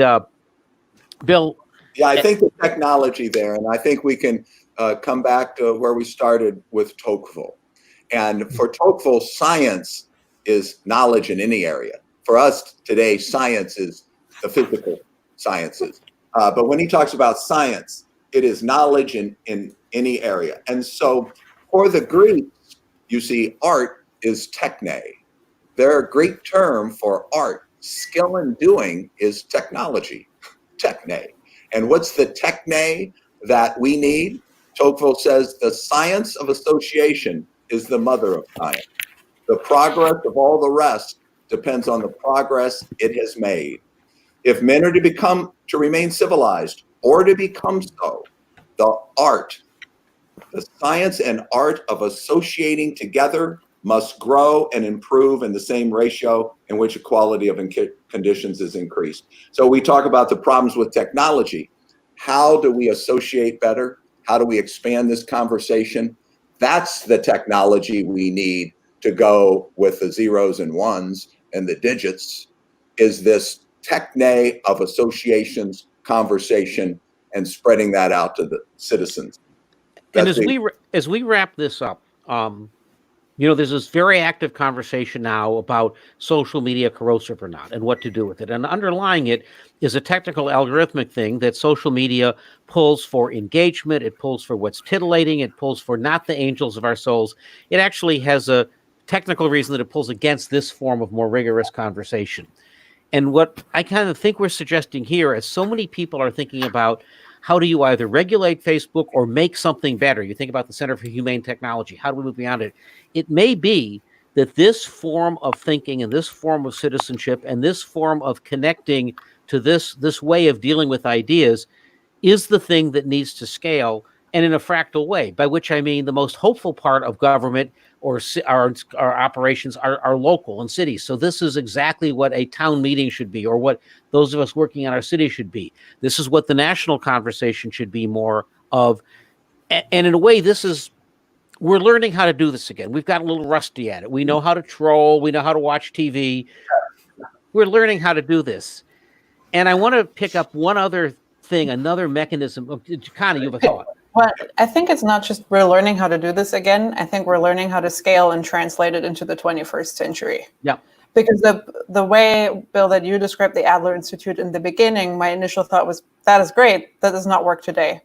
Bill. Yeah, I think the technology there, and I think we can come back to where we started with Tocqueville. And for Tocqueville, science is knowledge in any area. For us today, science is the physical sciences. But when he talks about science, it is knowledge in any area. And so for the Greeks, you see, art is techne. Their Greek term for art, skill in doing, is technology, techne. And what's the techne that we need? Tocqueville says the science of association is the mother of science. The progress of all the rest depends on the progress it has made. If men are to remain civilized or to become so, the science and art of associating together must grow and improve in the same ratio in which equality of conditions is increased. So we talk about the problems with technology. How do we associate better? How do we expand this conversation? That's the technology we need to go with the zeros and ones and the digits, is this techne of associations, conversation, and spreading that out to the citizens. And as we wrap this up, You know, there's this very active conversation now about social media corrosive or not and what to do with it. And underlying it is a technical algorithmic thing that social media pulls for engagement. It pulls for what's titillating. It pulls for not the angels of our souls. It actually has a technical reason that it pulls against this form of more rigorous conversation. And what I kind of think we're suggesting here, as so many people are thinking about how do you either regulate Facebook or make something better? You think about the Center for Humane Technology. How do we move beyond it? It may be that this form of thinking and this form of citizenship and this form of connecting to this way of dealing with ideas is the thing that needs to scale, and in a fractal way, by which I mean the most hopeful part of government or our operations are local and cities. So this is exactly what a town meeting should be, or what those of us working in our city should be. This is what the national conversation should be more of. And in a way, we're learning how to do this again. We've got a little rusty at it. We know how to troll. We know how to watch TV. We're learning how to do this. And I want to pick up one other thing, another mechanism. Connie, you have a thought. Well, I think it's not just we're learning how to do this again. I think we're learning how to scale and translate it into the 21st century. Yeah. Because the way, Bill, that you described the Adler Institute in the beginning, my initial thought was, that is great. That does not work today.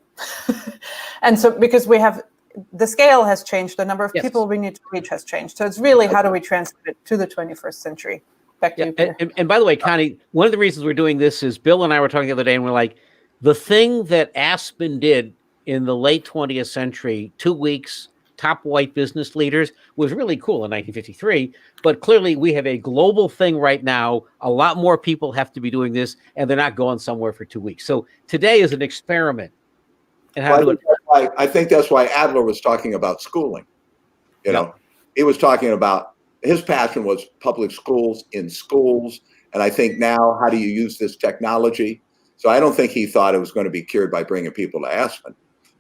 And so because the scale has changed, the number of people we need to reach has changed. So it's really, how do we translate it to the 21st century? Back to you, Peter. And by the way, Connie, one of the reasons we're doing this is Bill and I were talking the other day, and we're like, the thing that Aspen did in the late 20th century, 2 weeks, top white business leaders, was really cool in 1953. But clearly we have a global thing right now. A lot more people have to be doing this, and they're not going somewhere for 2 weeks. So today is an experiment. And I think that's why Adler was talking about schooling. You know, he was talking about, his passion was public schools in schools. And I think now, how do you use this technology? So I don't think he thought it was going to be cured by bringing people to Aspen.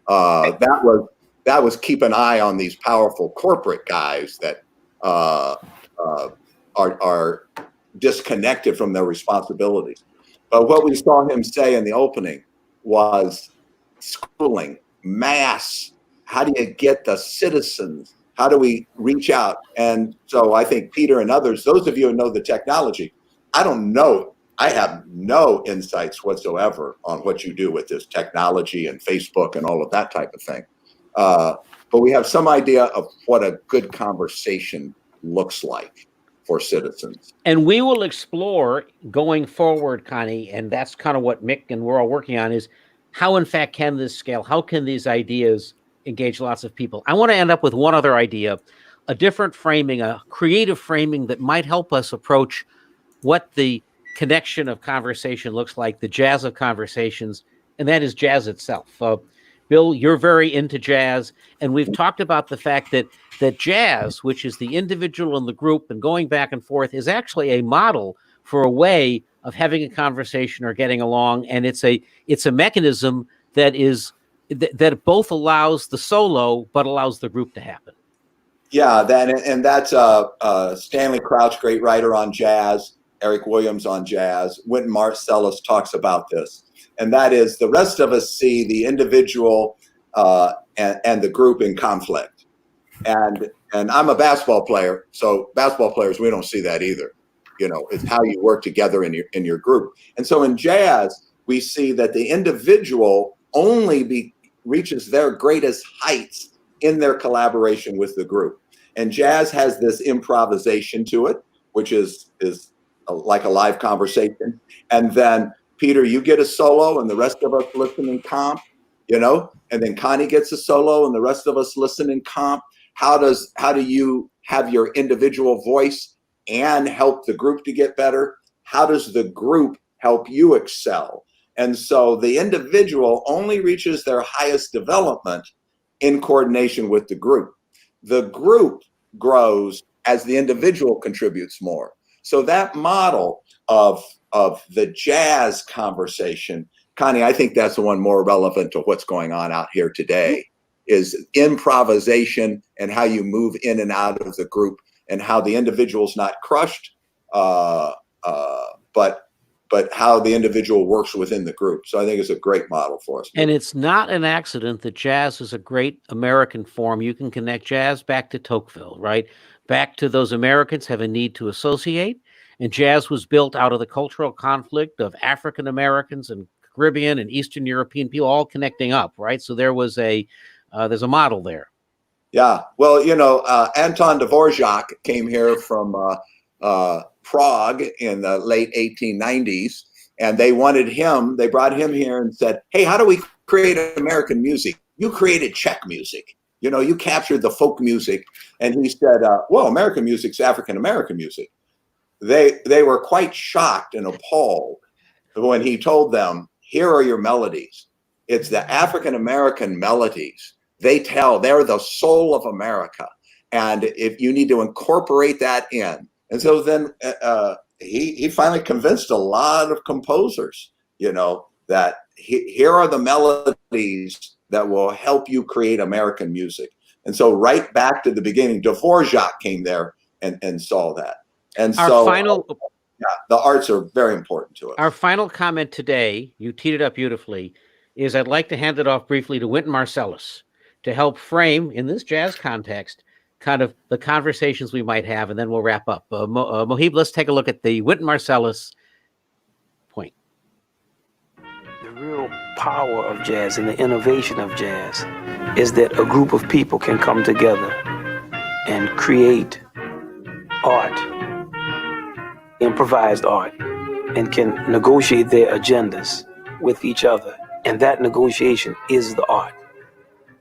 That was keep an eye on these powerful corporate guys that are disconnected from their responsibilities. But what we saw him say in the opening was schooling, mass. How do you get the citizens? How do we reach out? And so I think Peter and others, those of you who know the technology, I don't know. I have no insights whatsoever on what you do with this technology and Facebook and all of that type of thing. But we have some idea of what a good conversation looks like for citizens. And we will explore going forward, Connie, and that's kind of what Mick and we're all working on, is how in fact can this scale? How can these ideas engage lots of people? I want to end up with one other idea, a different framing, a creative framing that might help us approach what the connection of conversation looks like, the jazz of conversations, and that is jazz itself. Bill, you're very into jazz, and we've talked about the fact that jazz, which is the individual and the group and going back and forth, is actually a model for a way of having a conversation or getting along, and it's a mechanism that that both allows the solo but allows the group to happen. Yeah, that's Stanley Crouch, great writer on jazz. Eric Williams on jazz. Wynton Marsalis talks about this, and that is the rest of us see the individual and the group in conflict. And I'm a basketball player, so basketball players, we don't see that either. You know, it's how you work together in your group. And so in jazz, we see that the individual only reaches their greatest heights in their collaboration with the group. And jazz has this improvisation to it, which is like a live conversation. And then Peter, you get a solo and the rest of us listen in comp, you know, and then Connie gets a solo and the rest of us listen in comp. How do you have your individual voice and help the group to get better? How does the group help you excel? And so the individual only reaches their highest development in coordination with the group. The group grows as the individual contributes more. So that model of the jazz conversation, Connie, I think that's the one more relevant to what's going on out here today, is improvisation and how you move in and out of the group and how the individual's not crushed, but but how the individual works within the group. So I think it's a great model for us. And it's not an accident that jazz is a great American form. You can connect jazz back to Tocqueville, right? Back to those Americans have a need to associate. And jazz was built out of the cultural conflict of African Americans and Caribbean and Eastern European people all connecting up, right? So there's a model there. Yeah, well, Anton Dvorak came here from Prague in the late 1890s, and they brought him here and said, hey, how do we create American music? You created Czech music. You captured the folk music. And he said, well, American music's African-American music. They were quite shocked and appalled when he told them, here are your melodies. It's the African-American melodies. They're the soul of America. And if you need to incorporate that in. And so then he finally convinced a lot of composers, that here are the melodies that will help you create American music. And so right back to the beginning, Dvorak came there and saw that. And the arts are very important to us. Our final comment today, you teed it up beautifully, is I'd like to hand it off briefly to Wynton Marsalis to help frame, in this jazz context, kind of the conversations we might have, and then we'll wrap up. Mohib, let's take a look at the Wynton Marsalis point. The real power of jazz and the innovation of jazz is that a group of people can come together and create art, improvised art, and can negotiate their agendas with each other. And that negotiation is the art.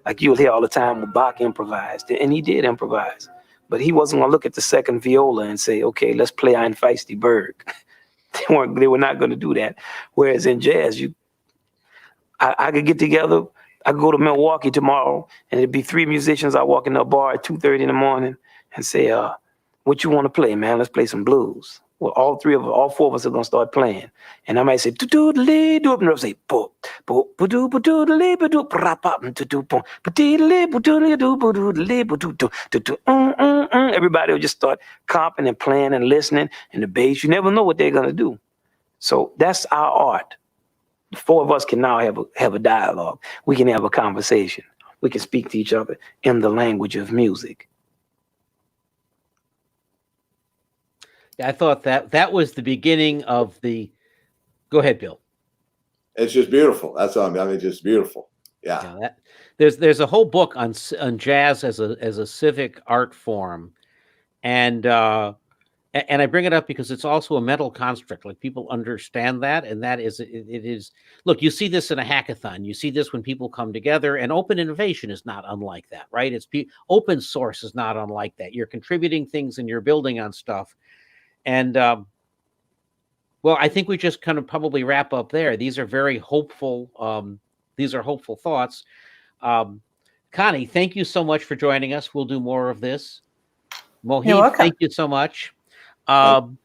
Like you'll hear all the time when Bach improvised, and he did improvise, but he wasn't going to look at the second viola and say, okay, let's play Ein Feisty Berg. They were not going to do that. Whereas in jazz, I could get together, I could go to Milwaukee tomorrow, and it'd be 3 musicians. I walk in a bar at 2:30 in the morning and say, what you want to play, man? Let's play some blues. Well, all 4 of us are going to start playing. And I might say, do-do-do-lee-do, and they'll say, everybody will just start comping and playing and listening, and the bass, you never know what they're going to do. So that's our art. The 4 of us can now have a dialogue. We can have a conversation. We can speak to each other in the language of music. I thought that was the beginning of the. Go ahead, Bill. It's just beautiful. That's all. I mean, just beautiful. Yeah. There's a whole book on jazz as a civic art form, and I bring it up because it's also a mental construct. Like people understand that, and that is it is. Look, you see this in a hackathon. You see this when people come together, and open innovation is not unlike that, right? Open source is not unlike that. You're contributing things and you're building on stuff. And well, I think we just kind of probably wrap up there. These are very hopeful. These are hopeful thoughts. Connie, thank you so much for joining us. We'll do more of this. Mohib, thank you so much. And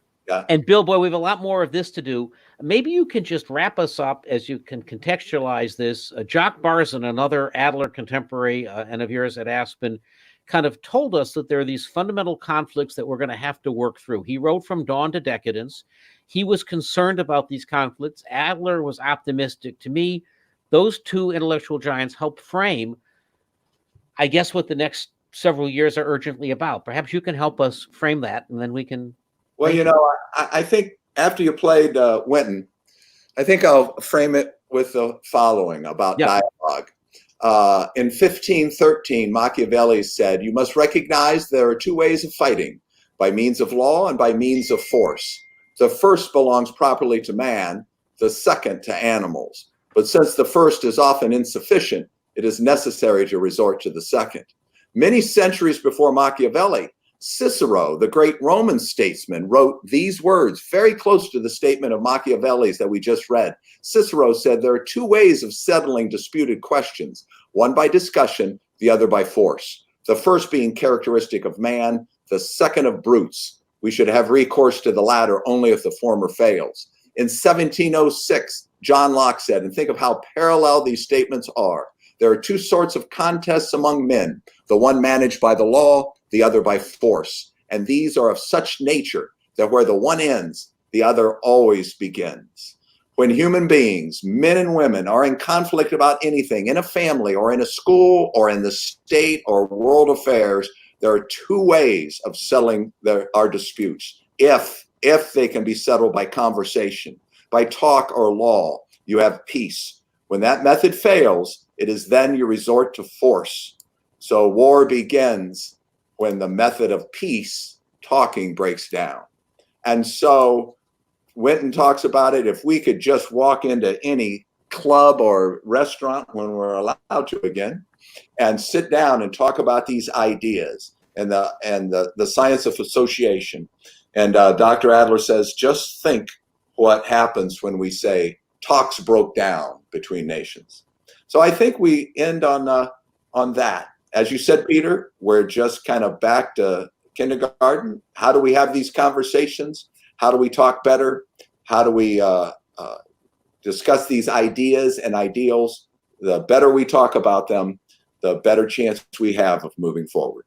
Bill, boy, we have a lot more of this to do. Maybe you can just wrap us up as you can contextualize this. Jock Barzun, another Adler contemporary and of yours at Aspen, kind of told us that there are these fundamental conflicts that we're going to have to work through. He wrote From Dawn to Decadence. He was concerned about these conflicts. Adler was optimistic. To me, those 2 intellectual giants help frame, I guess, what the next several years are urgently about. Perhaps you can help us frame that, and then we can. Well, I think after you played Wynton, I think I'll frame it with the following about dialogue. In 1513, Machiavelli said, you must recognize there are 2 ways of fighting, by means of law and by means of force. The first belongs properly to man, the second to animals. But since the first is often insufficient, it is necessary to resort to the second. Many centuries before Machiavelli, Cicero, the great Roman statesman, wrote these words very close to the statement of Machiavelli's that we just read. Cicero said there are 2 ways of settling disputed questions, one by discussion, the other by force. The first being characteristic of man, the second of brutes. We should have recourse to the latter only if the former fails. In 1706, John Locke said, and think of how parallel these statements are, there are 2 sorts of contests among men, the one managed by the law, the other by force. And these are of such nature that where the one ends, the other always begins. When human beings, men and women, are in conflict about anything, in a family or in a school or in the state or world affairs, there are two ways of settling our disputes. If they can be settled by conversation, by talk or law, you have peace. When that method fails, it is then you resort to force. So war begins when the method of peace, talking, breaks down. And so Winton talks about it. If we could just walk into any club or restaurant when we're allowed to again and sit down and talk about these ideas and the science of association. And Dr. Adler says, just think what happens when we say talks broke down between nations. So I think we end on that. As you said, Peter, we're just kind of back to kindergarten. How do we have these conversations? How do we talk better? How do we discuss these ideas and ideals? The better we talk about them, the better chance we have of moving forward.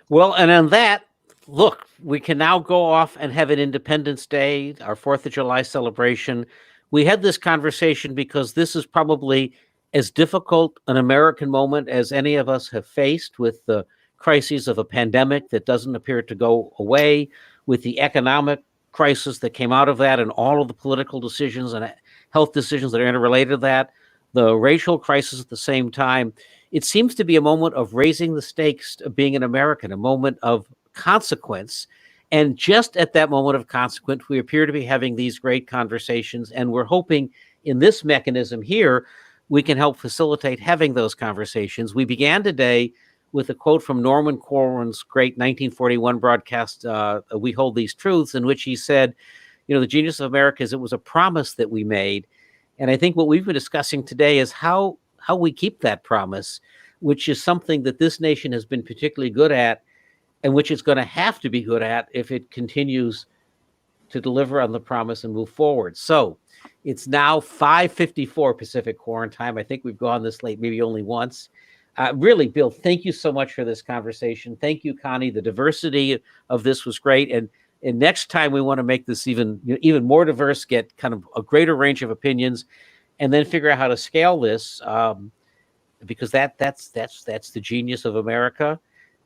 Well, and on that, look, we can now go off and have an Independence Day, our 4th of July celebration. We had this conversation because this is probably as difficult an American moment as any of us have faced, with the crises of a pandemic that doesn't appear to go away, with the economic crisis that came out of that and all of the political decisions and health decisions that are interrelated to that, the racial crisis at the same time. It seems to be a moment of raising the stakes of being an American, a moment of consequence. And just at that moment of consequence, we appear to be having these great conversations. And we're hoping in this mechanism here, we can help facilitate having those conversations. We began today with a quote from Norman Corwin's great 1941 broadcast, We Hold These Truths, in which he said, the genius of America is it was a promise that we made. And I think what we've been discussing today is how we keep that promise, which is something that this nation has been particularly good at, and which it's going to have to be good at if it continues to deliver on the promise and move forward. So it's now 5:54 Pacific Quarantine. I think we've gone this late, maybe only once. Really, Bill, thank you so much for this conversation. Thank you, Connie. The diversity of this was great. And next time we want to make this even more diverse, get kind of a greater range of opinions, and then figure out how to scale this, because that's the genius of America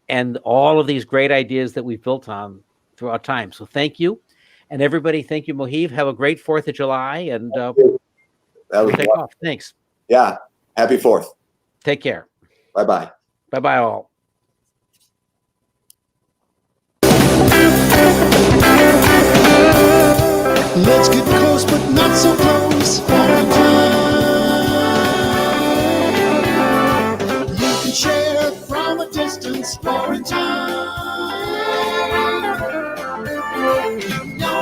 and all of these great ideas that we've built on throughout time. So thank you. And everybody, thank you, Mohib. Have a great 4th of July, and we'll take off. Thanks. Yeah. Happy 4th. Take care. Bye-bye. Bye-bye all. Let's get close, but not so close. You can share from a distance. Quarantine.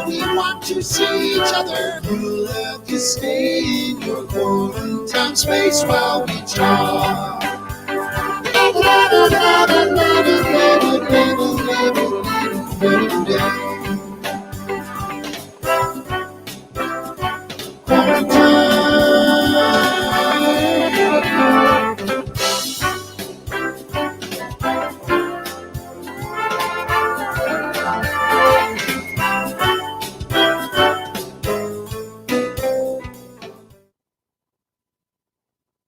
We want to see each other. Let you stay in your quarantine space while we talk. Quarantine.